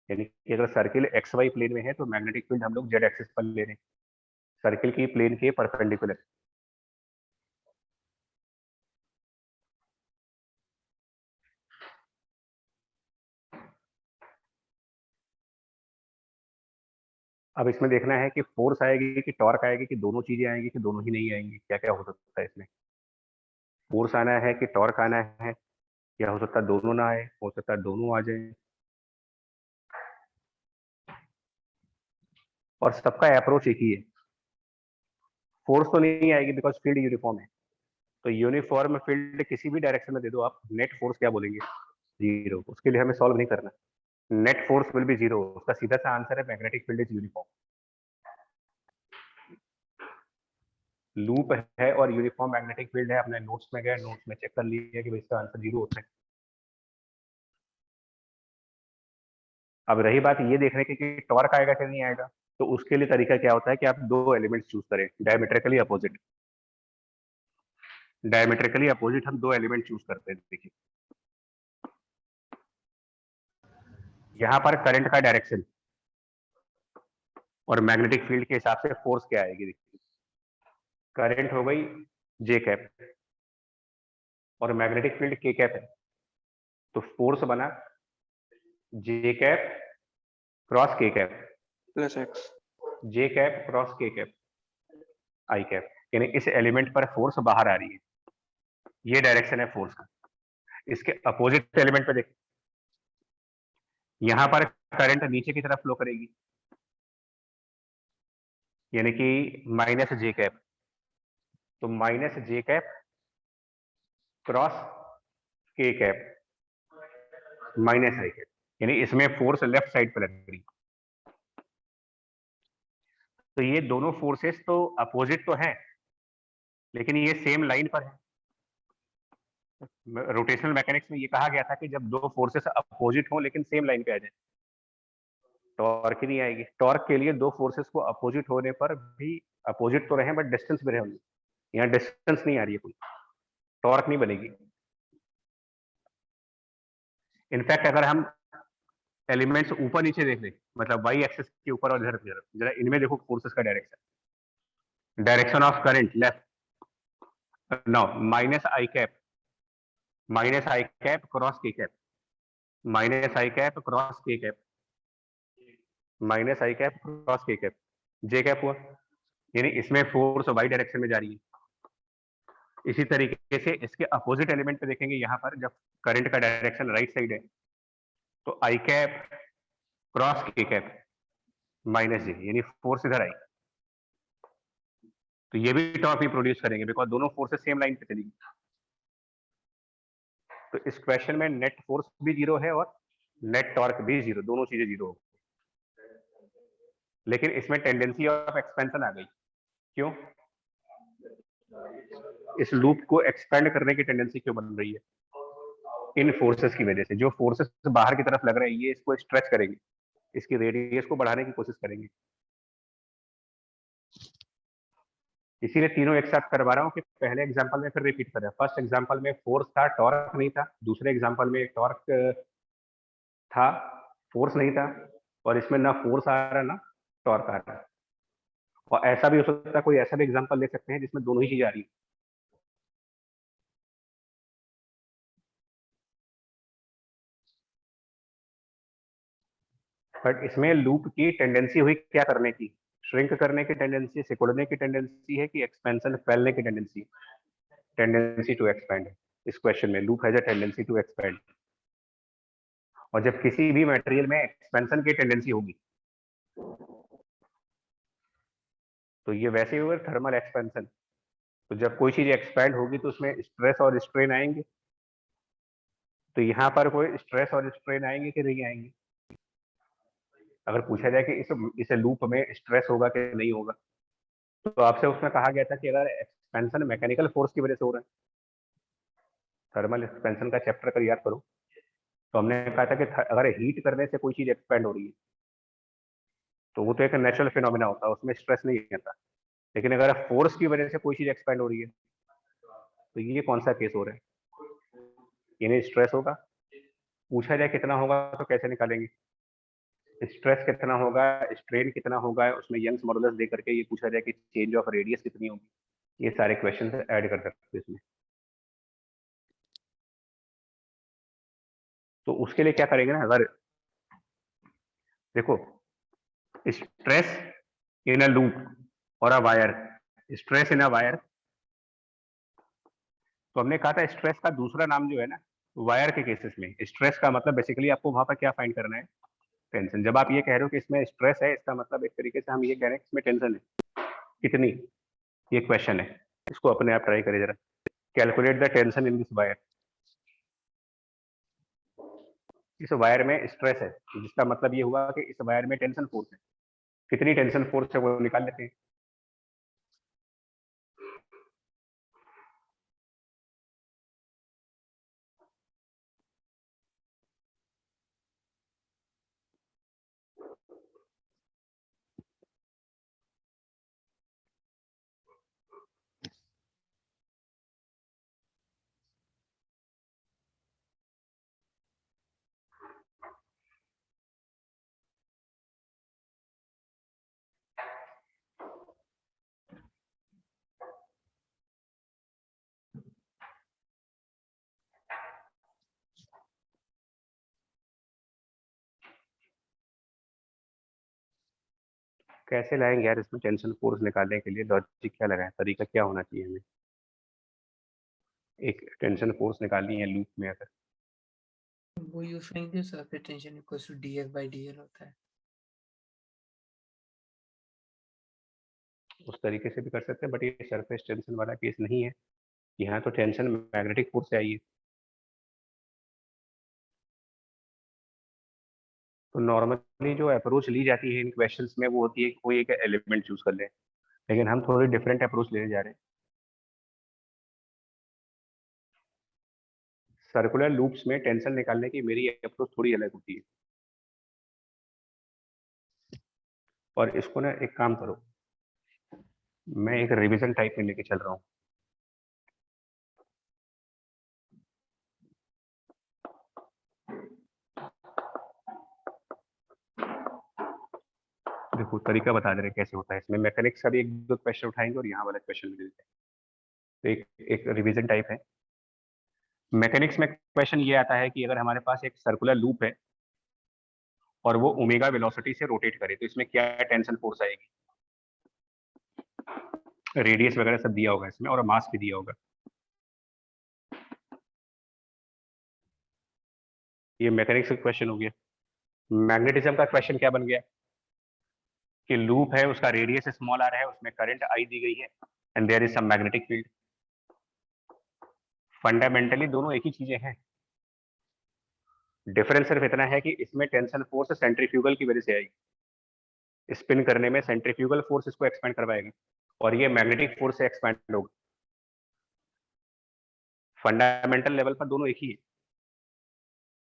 यानी कि अगर सर्किल एक्स वाई प्लेन में है तो मैग्नेटिक फील्ड हम लोग जेड एक्सिस पर ले रहे हैं, सर्किल की प्लेन के परपेंडिकुलर। अब इसमें देखना है कि फोर्स आएगी कि टॉर्क आएगी कि दोनों चीजें आएंगी कि दोनों ही नहीं आएंगी, क्या क्या हो सकता है इसमें। फोर्स आना है कि टॉर्क आना है, या हो सकता है दोनों ना आए, हो सकता है दोनों आ जाए, और सबका अप्रोच एक ही है। फोर्स तो नहीं आएगी बिकॉज फील्ड यूनिफॉर्म है, तो यूनिफॉर्म फील्ड किसी भी डायरेक्शन में दे दो आप, नेट फोर्स क्या बोलेंगे? 0। उसके लिए हमें सॉल्व नहीं करना, नेट फोर्स विल बी 0, उसका सीधा सा आंसर है magnetic field is uniform. Loop है और यूनिफॉर्म मैग्नेटिक फील्ड है, अपने नोट्स में गए, नोट्स में चेक कर लिया कि भाई इसका आंसर 0 होता है। अब रही बात ये देखने की कि टॉर्क आएगा कि नहीं आएगा, तो उसके लिए तरीका क्या होता है कि आप 2 एलिमेंट्स चूज करें, डायमेट्रिकली अपोजिट। डायमेट्रिकली अपोजिट हम 2 एलिमेंट चूज करते हैं। देखिए यहाँ पर करंट का डायरेक्शन और मैग्नेटिक फील्ड के हिसाब से फोर्स क्या आएगी। देखिए करंट हो गई जे कैप और मैग्नेटिक फील्ड के कैप है, तो फोर्स बना जे कैप क्रॉस के कैप, प्लस एक्स, जे कैप क्रॉस के कैप आई कैप, यानी इस एलिमेंट पर फोर्स बाहर आ रही है, ये डायरेक्शन है फोर्स का। इसके अपोजिट एलिमेंट पे देखिए, यहां पर करंट नीचे की तरफ फ्लो करेगी, यानी कि माइनस जे कैप, तो माइनस जे कैप क्रॉस के कैप माइनस आई कैप, यानी इसमें फोर्स लेफ्ट साइड पर लग रही। तो ये दोनों फोर्सेस तो अपोजिट तो हैं, लेकिन ये सेम लाइन पर है। रोटेशनल मैकेनिक्स में ये कहा गया था कि जब 2 फोर्सेस अपोजिट हो लेकिन सेम लाइन पे आ जाए, टॉर्क ही नहीं आएगी। टॉर्क के लिए 2 फोर्सेस को अपोजिट होने पर भी अपोजिट तो रहे बट डिस्टेंस में रहे, यहाँ डिस्टेंस नहीं आ रही है, कोई टॉर्क नहीं बनेगी। इनफैक्ट अगर हम एलिमेंट्स ऊपर नीचे देख लें, मतलब वाई एक्सिस के ऊपर और इधर जरा इनमें देखो फोर्सेस का direction of current left, now minus I cap cross के कैप, माइनस आई कैप क्रॉस के कैप, माइनस आई कैप क्रॉस के कैप, जे कैप हुआ, यानी इसमें फोर्स वाई डायरेक्शन में जा रही है। इसी तरीके से इसके अपोजिट एलिमेंट पे देखेंगे, यहाँ पर जब करंट का डायरेक्शन राइट साइड है तो आई कैप क्रॉस के कैप माइनस जे, यानी फोर्स इधर आई, तो ये भी टॉर्क ही प्रोड्यूस करेंगे बिकॉज दोनों फोर्सेस सेम लाइन पे चलेगी। तो इस क्वेश्चन में नेट फोर्स भी 0 है और नेट टॉर्क भी 0, दोनों चीजें 0 हो। लेकिन इसमें टेंडेंसी ऑफ एक्सपेंशन आ गई। क्यों? इस लूप को एक्सपेंड करने की टेंडेंसी क्यों बन रही है? इन फोर्सेस की वजह से। जो फोर्सेस बाहर की तरफ लग रहे हैं ये इसको स्ट्रेच करेंगे, इसकी रेडियस को बढ़ाने की कोशिश करेंगे। इसीलिए तीनों एक साथ करवा रहा हूँ कि पहले एग्जांपल में फिर रिपीट करें। फर्स्ट एग्जांपल में फोर्स था, टॉर्क नहीं था। दूसरे एग्जांपल में टॉर्क था, फोर्स नहीं था। और इसमें ना फोर्स आ रहा ना टॉर्क आ रहा। और ऐसा भी हो सकता है, कोई ऐसा भी एग्जांपल ले सकते हैं जिसमें दोनों ही चीज आ रही है। बट इसमें लूप की टेंडेंसी हुई क्या करने की? श्रिंक करने की टेंडेंसी, सिकुड़ने की टेंडेंसी है कि एक्सपेंशन, फैलने की टेंडेंसी? Tendency to expand. इस क्वेश्चन में loop has a tendency to expand. और जब किसी भी मटेरियल में एक्सपेंशन की टेंडेंसी होगी तो ये वैसे ही होगा थर्मल एक्सपेंशन। तो जब कोई चीज एक्सपैंड होगी तो उसमें स्ट्रेस और स्ट्रेन आएंगे। तो यहाँ पर कोई स्ट्रेस और स्ट्रेन आएंगे कि नहीं आएंगे? अगर पूछा जाए कि इस लूप में स्ट्रेस होगा कि नहीं होगा, तो आपसे उसमें कहा गया था कि अगर एक्सपेंशन मैकेनिकल फोर्स की वजह से हो रहा है, थर्मल एक्सपेंशन का चैप्टर कर याद करो, तो हमने कहा था कि अगर हीट करने से कोई चीज एक्सपेंड हो रही है तो वो तो एक नेचुरल फिनोमिना होता है, उसमें स्ट्रेस नहीं आता। लेकिन अगर फोर्स की वजह से कोई चीज एक्सपेंड हो रही है तो ये कौन सा केस हो रहा है? यानी स्ट्रेस होगा। पूछा जाए कितना होगा तो कैसे निकालेंगे? स्ट्रेस कितना होगा, स्ट्रेन कितना होगा, उसमें यंग्स मॉडुलस दे करके ये पूछा जाए कि चेंज ऑफ रेडियस कितनी होगी। ये सारे क्वेश्चन ऐड कर सकते हैं इसमें। तो उसके लिए क्या करेंगे ना, अगर देखो स्ट्रेस इन अ लूप और a wire, stress in a wire, तो हमने कहा था स्ट्रेस का दूसरा नाम जो है ना, वायर के केसेस में स्ट्रेस का मतलब बेसिकली आपको वहां पर क्या फाइंड करना है? टेंशन। जब आप ये कह रहे हो कि इसमें स्ट्रेस है, इसका मतलब एक तरीके से हम ये कह रहे हैं कि इसमें टेंशन है। कितनी? ये क्वेश्चन है, इसको अपने आप ट्राई करिए जरा। Calculate the tension in this wire. इस वायर में स्ट्रेस है, जिसका मतलब ये हुआ कि इस वायर में टेंशन फोर्स है। कितनी टेंशन फोर्स है वो निकाल लेते हैं। कैसे लाएंगे यार इसमें टेंशन फोर्स निकालने के लिए? लॉजिक क्या लगा है, तरीका क्या होना चाहिए हमें? एक टेंशन फोर्स निकालनी है लूप में, अगर वो यूज करेंगे surface tension equals to df by dl होता है। उस तरीके से भी कर सकते हैं, बट ये सरफेस टेंशन वाला केस नहीं है। यहाँ तो टेंशन मैग्नेटिक फोर्स से आई है। तो नॉर्मली जो अप्रोच ली जाती है इन क्वेश्चंस में वो होती है कि कोई एक एलिमेंट चूज कर ले, लेकिन हम थोड़ी डिफरेंट अप्रोच लेने जा रहे हैं। सर्कुलर लूप्स में टेंशन निकालने की मेरी अप्रोच थोड़ी अलग होती है। और इसको ना एक काम करो, मैं एक रिवीजन टाइप में लेके चल रहा हूँ। देखो तरीका बता दे रहे कैसे होता है। इसमें मैकेनिक्स का भी एक दो क्वेश्चन उठाएंगे और यहाँ वाला क्वेश्चन भी देते हैं। तो एक रिवीजन टाइप है। मैकेनिक्स में क्वेश्चन ये आता है कि अगर हमारे पास एक सर्कुलर लूप है और वो ओमेगा वेलोसिटी से रोटेट करे तो इसमें क्या टेंशन फोर्स आएगी? रेडियस वगैरह सब दिया होगा इसमें और मास भी दिया होगा। ये मैकेनिक्स का क्वेश्चन हो गया। मैग्नेटिज्म का क्वेश्चन क्या बन गया कि लूप है, उसका रेडियस स्मॉल आर है, उसमें करंट आई दी गई है and there is some magnetic field. Fundamentally दोनों एक ही चीजें हैं। डिफरेंस सिर्फ इतना है कि इसमें टेंशन फोर्स सेंट्रीफ्यूगल की वजह से आएगी, स्पिन करने में सेंट्रीफ्यूगल फोर्स इसको एक्सपेंड करवाएगा और ये मैग्नेटिक फोर्स से एक्सपेंड होगा। फंडामेंटल लेवल पर दोनों एक ही है,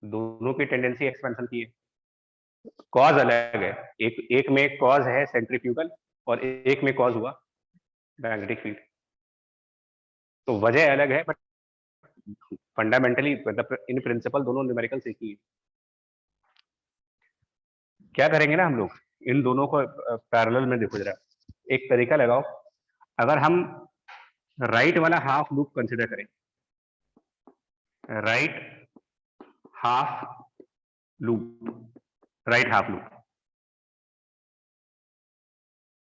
दोनों की टेंडेंसी एक्सपेंशन की है, कॉज अलग है, एक में कॉज है सेंट्रीफ्यूगल और एक में कॉज हुआ मैग्नेटिक फील्ड। तो वजह अलग है बट फंडामेंटली मतलब इन प्रिंसिपल दोनों न्यूमेरिकल एक ही है। क्या करेंगे ना हम लोग, इन दोनों को पैरेलल में देखो जरा, एक तरीका लगाओ। अगर हम राइट वाला हाफ लूप कंसिडर करें, राइट हाफ लूप,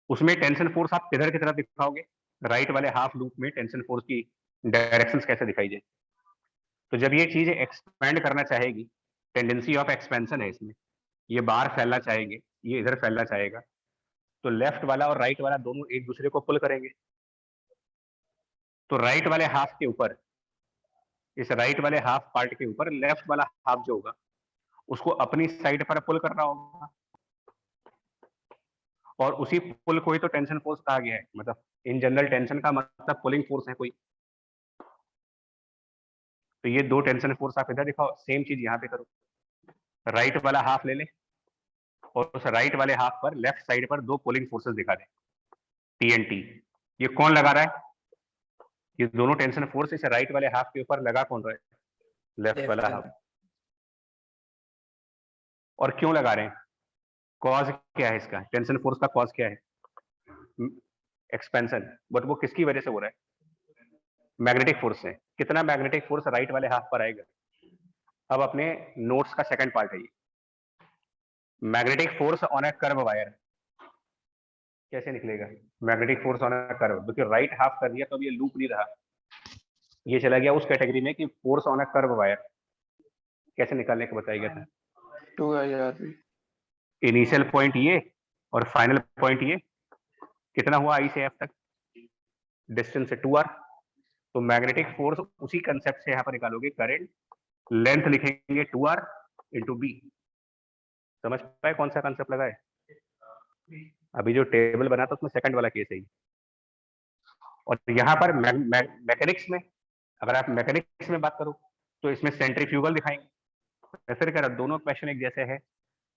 उसमें टेंशन फोर्स आप किधर की तरफ दिखाओगे? राइट वाले हाफ लूप में टेंशन फोर्स की डायरेक्शंस कैसे दिखाई जाए? तो जब ये चीज एक्सपेंड करना चाहेगी, टेंडेंसी ऑफ एक्सपेंशन है इसमें, ये बाहर फैलना चाहेंगे, ये इधर फैलना चाहेगा, तो लेफ्ट वाला और राइट वाला दोनों एक दूसरे को पुल करेंगे। तो राइट वाले हाफ के ऊपर, इस राइट वाले हाफ पार्ट के ऊपर लेफ्ट वाला हाफ जो होगा उसको अपनी साइड पर पुल करना होगा, और उसी पुल को ही तो टेंशन फोर्स कहा गया है। मतलब इन जनरल टेंशन का मतलब पुलिंग फोर्स है कोई। तो ये दो टेंशन फोर्स आप इधर दिखाओ, सेम चीज यहाँ पे करो, राइट वाला हाफ ले ले और उस राइट वाले हाफ पर लेफ्ट साइड पर दो पुलिंग फोर्सेस दिखा दे, टी एंड टी। ये कौन लगा रहा है? ये दोनों टेंशन फोर्स इस राइट वाले हाफ के ऊपर लगा कौन रहा है? लेफ्ट वाला हाफ। और क्यों लगा रहे हैं? कॉज क्या है इसका? टेंशन फोर्स का कॉज क्या है? एक्सपेंशन। बट वो किसकी वजह से हो रहा है? मैग्नेटिक फोर्स से। कितना मैग्नेटिक फोर्स राइट वाले हाफ पर आएगा? अब अपने नोट्स का सेकंड पार्ट है ये, magnetic force on a curve wire कैसे निकलेगा? Magnetic force on a curve, क्योंकि राइट हाफ कर दिया तो अब ये लूप नहीं रहा, ये चला गया उस कैटेगरी में कि force on a curve wire. कैसे निकालने का बताया गया था? 2IRB। इनिशियल पॉइंट ये और फाइनल पॉइंट ये, कितना हुआ आई से एफ तक? डिस्टेंस है 2r। तो मैग्नेटिक फोर्स उसी कंसेप्ट से यहाँ पर निकालोगे, करंट लेंथ लिखेंगे 2r इंटू बी। समझ पाए कौन सा कंसेप्ट लगा है? अभी जो टेबल बना था उसमें सेकंड वाला केस है। और यहाँ पर मैकेनिक्स में, अगर आप मैकेनिक्स में बात करो तो इसमें सेंट्रीफ्यूगल दिखाएंगे। मैं फिर कह रहा, दोनों क्वेश्चन एक जैसे है,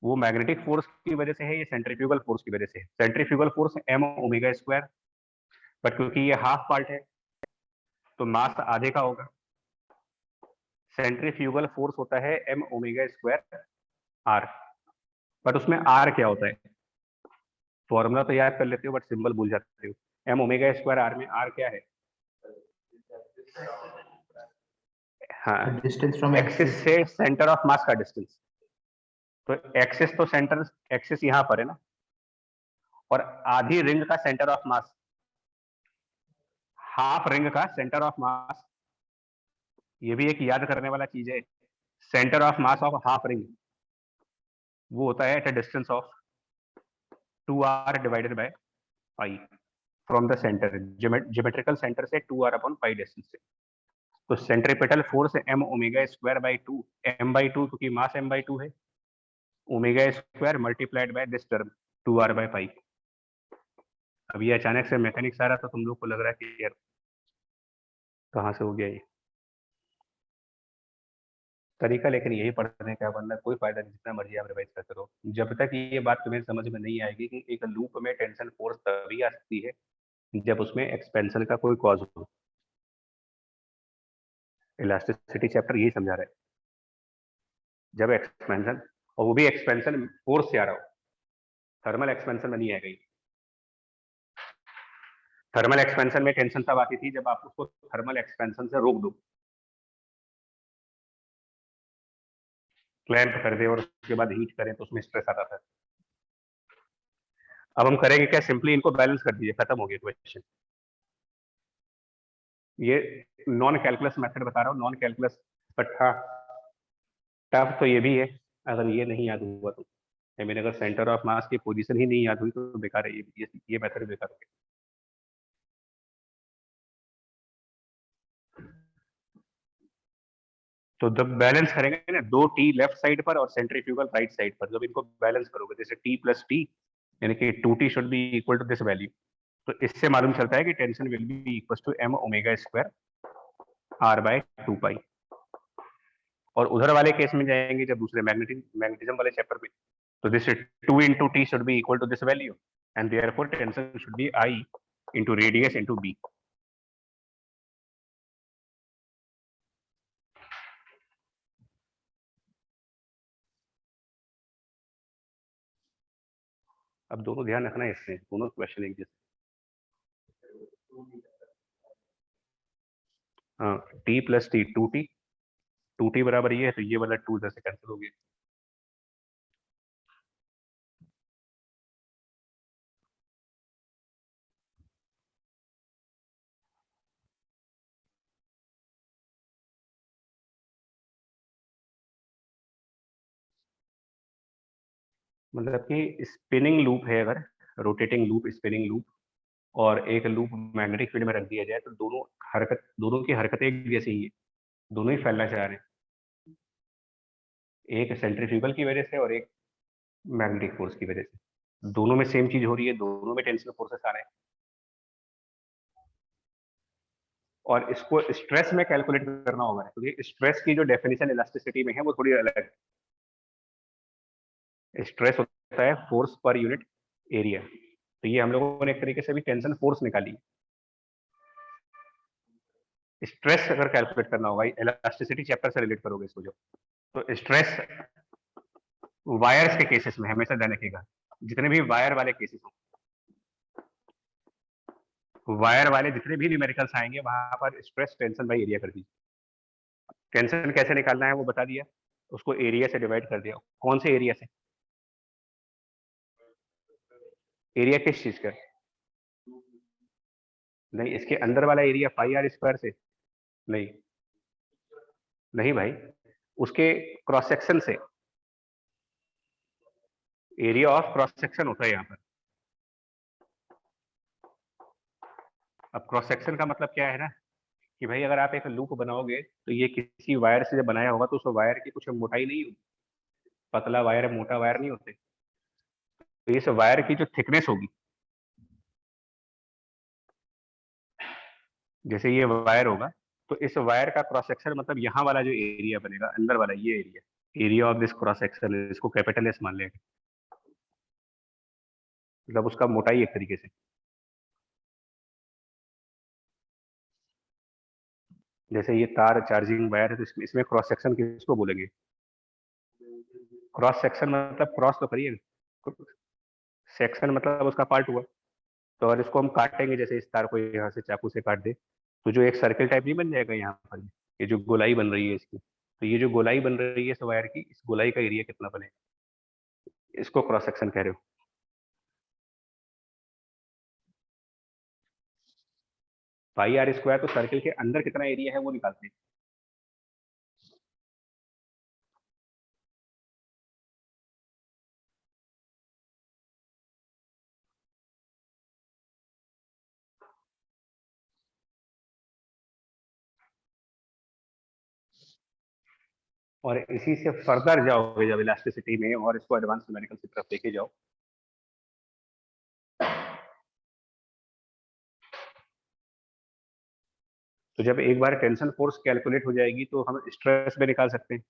वो मैग्नेटिक फोर्स की वजह से है, ये सेंट्रीफ्यूगल फोर्स की वजह से है। Centrifugal force m omega square, but क्योंकि ये हाफ पार्ट है तो मास आधे का होगा। सेंट्रीफ्यूगल फोर्स होता है m omega square r, but उसमें r क्या होता है? फॉर्मूला तो याद कर लेते हो बट सिंबल भूल जाते हो। m ओमेगा स्क्वायर r में r क्या है? हाँ, डिस्टेंस फ्रॉम एक्सिस से सेंटर ऑफ मास का डिस्टेंस। तो एक्सिस तो सेंटर, एक्सिस यहाँ पर है ना, और आधी रिंग का centre of mass, half ring का सेंटर ऑफ मास, ये भी एक याद करने वाला चीज है। Centre of mass of half ring वो होता है at a distance of 2r divided by pi from the centre, geometrical centre से 2r अपॉन पाई डिस्टेंस से। तो centripetal force m omega square by 2, m by 2 क्योंकि मास m by 2 है, omega square multiplied by this term 2r by pi. अब ये अचानक से mechanics आ रहा था, तुम लोग को लग रहा है कि यार कहाँ से हो गया ये तरीका, लेकिन यही पढ़ने का, वरना कोई फायदा नहीं, जितना मर्जी आप रिवाइज करते रहो। जब तक ये बात तुम्हें समझ में नहीं आएगी कि एक लूप में टेंशन फोर्स तभी आ सकती है जब उसमें एक्सपेंशन का कोई कॉज हो। इलास्टिसिटी चैप्टर यही समझा रहा है, जब एक्सपेंशन, और वो भी एक्सपेंशन फोर्स से आ रहा हो, थर्मल एक्सपेंशन में नहीं आएगा ये। थर्मल एक्सपेंशन में टेंशन तब आती थी जब आप उसको थर्मल एक्सपेंशन से रोक दो, क्लैंप कर दे और उसके बाद हीट करें तो उसमें स्ट्रेस आता था। अब हम करेंगे क्या? सिंपली इनको बैलेंस कर दीजिए, खत्म हो गया क्वेश्चन। ये नॉन कैलकुलस मेथड बता रहा हूँ, नॉन कैलकुलस, बट हाँ टफ तो ये भी है अगर ये नहीं याद हुआ तो। मैंने अगर सेंटर ऑफ मास की पोजीशन ही नहीं याद हुई तो बेकार है, ये मेथड बेकार हो गया। तो जब बैलेंस करेंगे ना, 2t लेफ्ट साइड पर और सेंट्रीफ्यूगल राइट साइड पर, जब इनको बैलेंस करोगे, जैसे t प्लस टी यानी कि 2t should be equal to this value. तो इससे मालूम चलता है कि tension will be equal to m omega square r/2 pi. और उधर वाले केस में जाएंगे जब दूसरे मैग्नेटिज्म वाले चैप्टर में, तो this 2 into t should be equal to this value and therefore tension should be I into radius into b। अब दोनों ध्यान रखना है इसमें, दोनों क्वेश्चन एक जैसे। हाँ, t प्लस टी 2t बराबर ये है, तो ये वाला 2 इधर से कैंसिल हो गया। मतलब कि स्पिनिंग लूप है, अगर रोटेटिंग लूप, स्पिनिंग लूप, और एक लूप मैग्नेटिक फील्ड में रख दिया जाए, तो दोनों की हरकतें एक जैसी ही है, दोनों ही फैलना चाह रहे हैं, एक सेंट्रीफ्यूगल की वजह से और एक मैग्नेटिक फोर्स की वजह से। दोनों में सेम चीज हो रही है, दोनों में टेंशन फोर्सेस आ रहे हैं, और इसको स्ट्रेस में कैलकुलेट करना होगा, क्योंकि स्ट्रेस की जो डेफिनेशन इलास्टिसिटी में है वो थोड़ी अलग है। स्ट्रेस होता है फोर्स पर यूनिट एरिया, तो ये हम लोगों ने एक तरीके से भी टेंशन फोर्स निकाली। स्ट्रेस अगर कैलकुलेट करना होगा, इलास्टिसिटी चैप्टर से रिलेट करोगे इसको जो, तो स्ट्रेस वायर्स के केसेस में हमेशा ध्यान रखिएगा, जितने भी वायर वाले केसेस हो, वायर वाले जितने भी न्यूमेरिकल्स आएंगे वहां पर स्ट्रेस टेंशन बाई एरिया कर दीजिए। टेंशन कैसे निकालना है वो बता दिया, उसको एरिया से डिवाइड कर दिया। कौन से एरिया से? एरिया किस चीज का? नहीं, इसके अंदर वाला एरिया पाई आर स्क्वायर से नहीं, नहीं भाई, उसके क्रॉस सेक्शन से। एरिया ऑफ क्रॉस सेक्शन होता है यहाँ पर। अब क्रॉस सेक्शन का मतलब क्या है ना, कि भाई अगर आप एक लूप बनाओगे तो ये किसी वायर से जब बनाया होगा तो उस वायर की कुछ मोटाई नहीं होगी, पतला वायर मोटा वायर नहीं होते, तो इस वायर की जो थिकनेस होगी, जैसे ये वायर होगा, तो इस वायर का क्रॉस सेक्शन मतलब यहाँ वाला जो एरिया बनेगा, अंदर वाला ये area of this cross section, इसको कैपिटल एस मान लेंगे, मतलब उसका मोटाई एक तरीके से। जैसे ये तार चार्जिंग वायर है, तो इसमें क्रॉस सेक्शन किसको बोलेंगे? क्रॉस सेक्शन मतलब क्रॉस तो करिए, सेक्शन मतलब उसका पार्ट हुआ। तो अगर इसको हम काटेंगे, जैसे इस तार को यहाँ से चाकू से काट दे, तो जो एक सर्किल टाइप नहीं बन जाएगा यहाँ पर, ये जो गोलाई बन रही है इसकी, तो ये जो गोलाई बन रही है इस वायर की, इस गोलाई का एरिया कितना बनेगा, इसको क्रॉस सेक्शन कह रहे हो। पाई आर स्क्वायर, तो सर्किल के अंदर कितना एरिया है वो निकालते हैं। और इसी से फर्दर जाओगे जब इलास्टिसिटी में, और इसको एडवांस न्यूमेरिकल की तरफ लेके जाओ, तो जब एक बार टेंशन फोर्स कैलकुलेट हो जाएगी तो हम स्ट्रेस भी निकाल सकते हैं।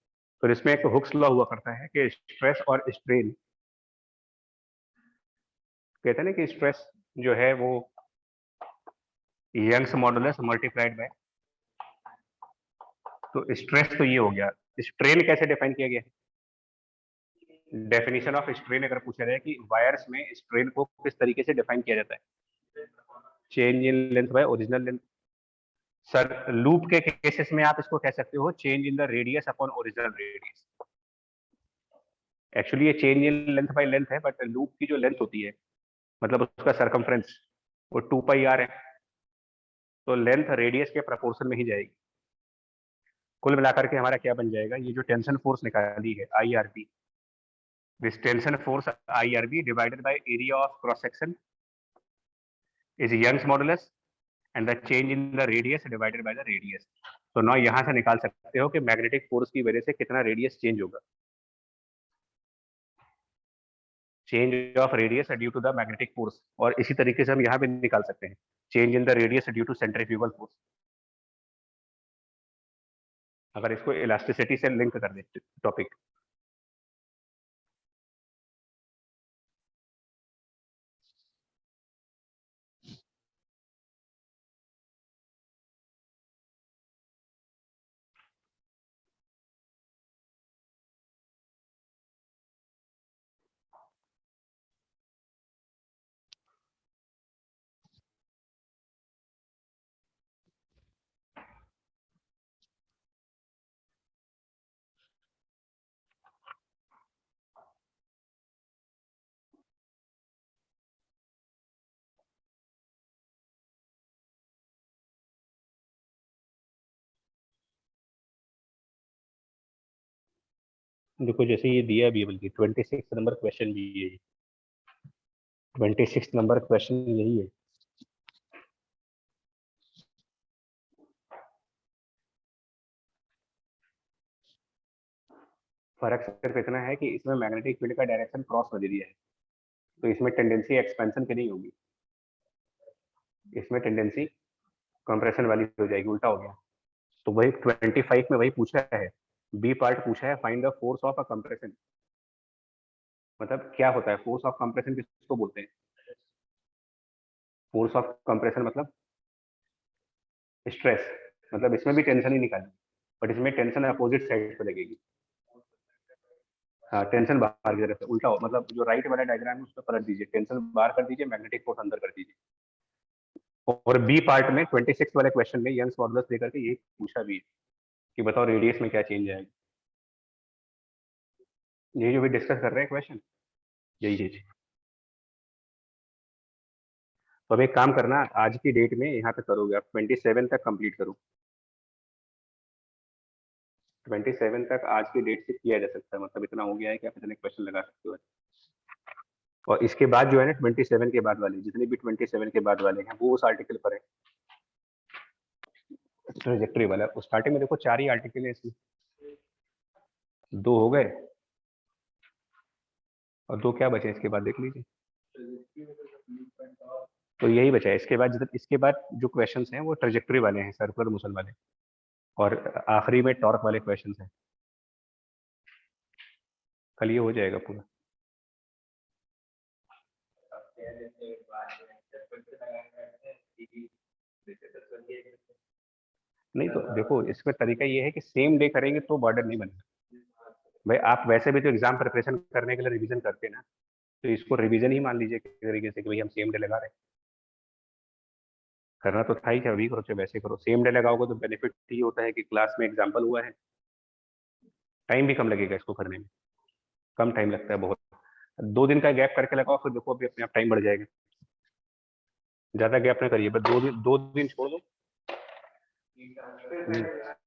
तो इसमें एक हुक्स लॉ हुआ करता है कि स्ट्रेस और स्ट्रेन, कहते हैं ना कि स्ट्रेस जो है वो यंग्स मॉडुलस मल्टीप्लाइड बाय, तो स्ट्रेस तो ये हो गया। स्ट्रेन कैसे डिफाइन किया गया है? डेफिनेशन ऑफ स्ट्रेन अगर पूछा जाए कि वायर्स में स्ट्रेन को किस तरीके से डिफाइन किया जाता है, change in length by original length. Sir loop के केसेस में आप इसको कह सकते हो change in the radius upon original radius. Actually ये change in length by length है, बट लूप की जो लेंथ होती है, मतलब उसका सरकमफ्रेंस, वो 2 पाई आर है, तो लेंथ रेडियस के प्रपोर्शन में ही जाएगी। कुल मिलाकर के हमारा क्या बन जाएगा, ये जो टेंशन फोर्स निकाली है I R B, this tension force I R B divided by area of cross section is Young's modulus and the change in the radius divided by the radius. तो ना यहां से निकाल सकते हो कि मैग्नेटिक फोर्स की वजह से कितना रेडियस चेंज होगा। Change of radius due to the magnetic force, और इसी तरीके से हम यहाँ पे निकाल सकते हैं change in the radius due to centrifugal force, अगर इसको इलास्टिसिटी से लिंक कर दे टॉपिक। देखो जैसे ये दिया भी है, बल्कि 26 नंबर क्वेश्चन भी है, 26 नंबर क्वेश्चन यही है। फर्क सिर्फ इतना है कि इसमें मैग्नेटिक फील्ड का डायरेक्शन क्रॉस कर दिया है, तो इसमें टेंडेंसी एक्सपेंशन की नहीं होगी, इसमें टेंडेंसी कंप्रेशन वाली हो जाएगी, उल्टा हो गया। तो वही 25 में वही पूछा है, बी पार्ट पूछा है find the force of a compression, मतलब क्या होता है फोर्स ऑफ कंप्रेशन, किसको बोलते हैं? फोर्स ऑफ कंप्रेशन मतलब स्ट्रेस, मतलब इसमें भी टेंशन ही निकालनी, बट इसमें टेंशन अपोजिट साइड पे लगेगी। हाँ, टेंशन बाहर की तरफ से उल्टा हो, मतलब जो राइट वाला डायग्राम है उसमें पलट दीजिए, टेंशन बाहर कर दीजिए, मैग्नेटिक फोर्स अंदर कर दीजिए। और बी पार्ट में 26 वाले क्वेश्चन में यंग्स मॉडुलस लेकर के ये पूछा भी है कि बताओ रेडियस में क्या चेंज आएगा। ये जो भी डिस्कस कर रहे हैं क्वेश्चन, यही चीज। तो अब एक काम करना, आज की डेट में यहाँ पे करोगे आप 27 तक कंप्लीट करो, 27 तक आज की डेट से किया जा सकता है, मतलब इतना हो गया है कि आप इतने क्वेश्चन लगा सकते हो। और इसके बाद जो है ना 27 के बाद वाले, जितने भी 27 के बाद वाले हैं वो उस आर्टिकल पर है, ट्रेजेक्टरी वाला। स्टार्टिंग में देखो 4 ही आर्टिकल है इसमें, 2 हो गए और 2 क्या बचे इसके बाद देख लीजिए। तो यही बचा है, इसके बाद जो क्वेश्चंस हैं वो ट्रेजेक्टरी वाले हैं, सर्कुलर मोशन वाले, और आखिरी में टॉर्क वाले क्वेश्चंस हैं। कल ये हो जाएगा पूरा। नहीं तो देखो इसका तरीका ये है कि सेम डे करेंगे तो बॉर्डर नहीं बनेगा भाई। आप वैसे भी तो एग्जाम प्रिपरेशन करने के लिए रिवीजन करते हैं ना, तो इसको रिवीजन ही मान लीजिए किसी तरीके से कि भाई हम सेम डे लगा रहे हैं। करना तो था ही, क्या अभी करो चाहे वैसे करो, सेम डे लगाओगे तो बेनिफिट ये होता है कि क्लास में एग्जाम्पल हुआ है, टाइम भी कम लगेगा इसको करने में, कम टाइम लगता है बहुत। 2 दिन का गैप करके लगाओ, फिर देखो अभी अपने आप टाइम बढ़ जाएगा। ज्यादा गैप ना करिए, बस 2 दिन छोड़ दो।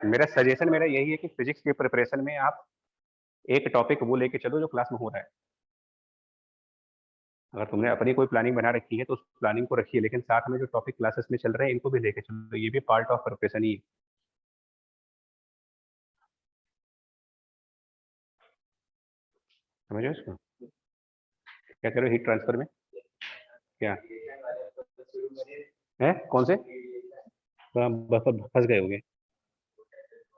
मेरा सजेशन मेरा यही है कि फिजिक्स के प्रिपरेशन में आप एक टॉपिक वो लेके चलो जो क्लास में हो रहा है। अगर तुमने अपनी कोई प्लानिंग बना रखी है तो उस प्लानिंग को रखिए, लेकिन साथ में जो टॉपिक क्लासेस में चल रहे हैं इनको भी लेके चलो, ये भी पार्ट ऑफ प्रिपरेशन ही है। समझो इसको, क्या करो हीट ट्रांसफर में क्या है, कौन से? बस फंस गए होंगे।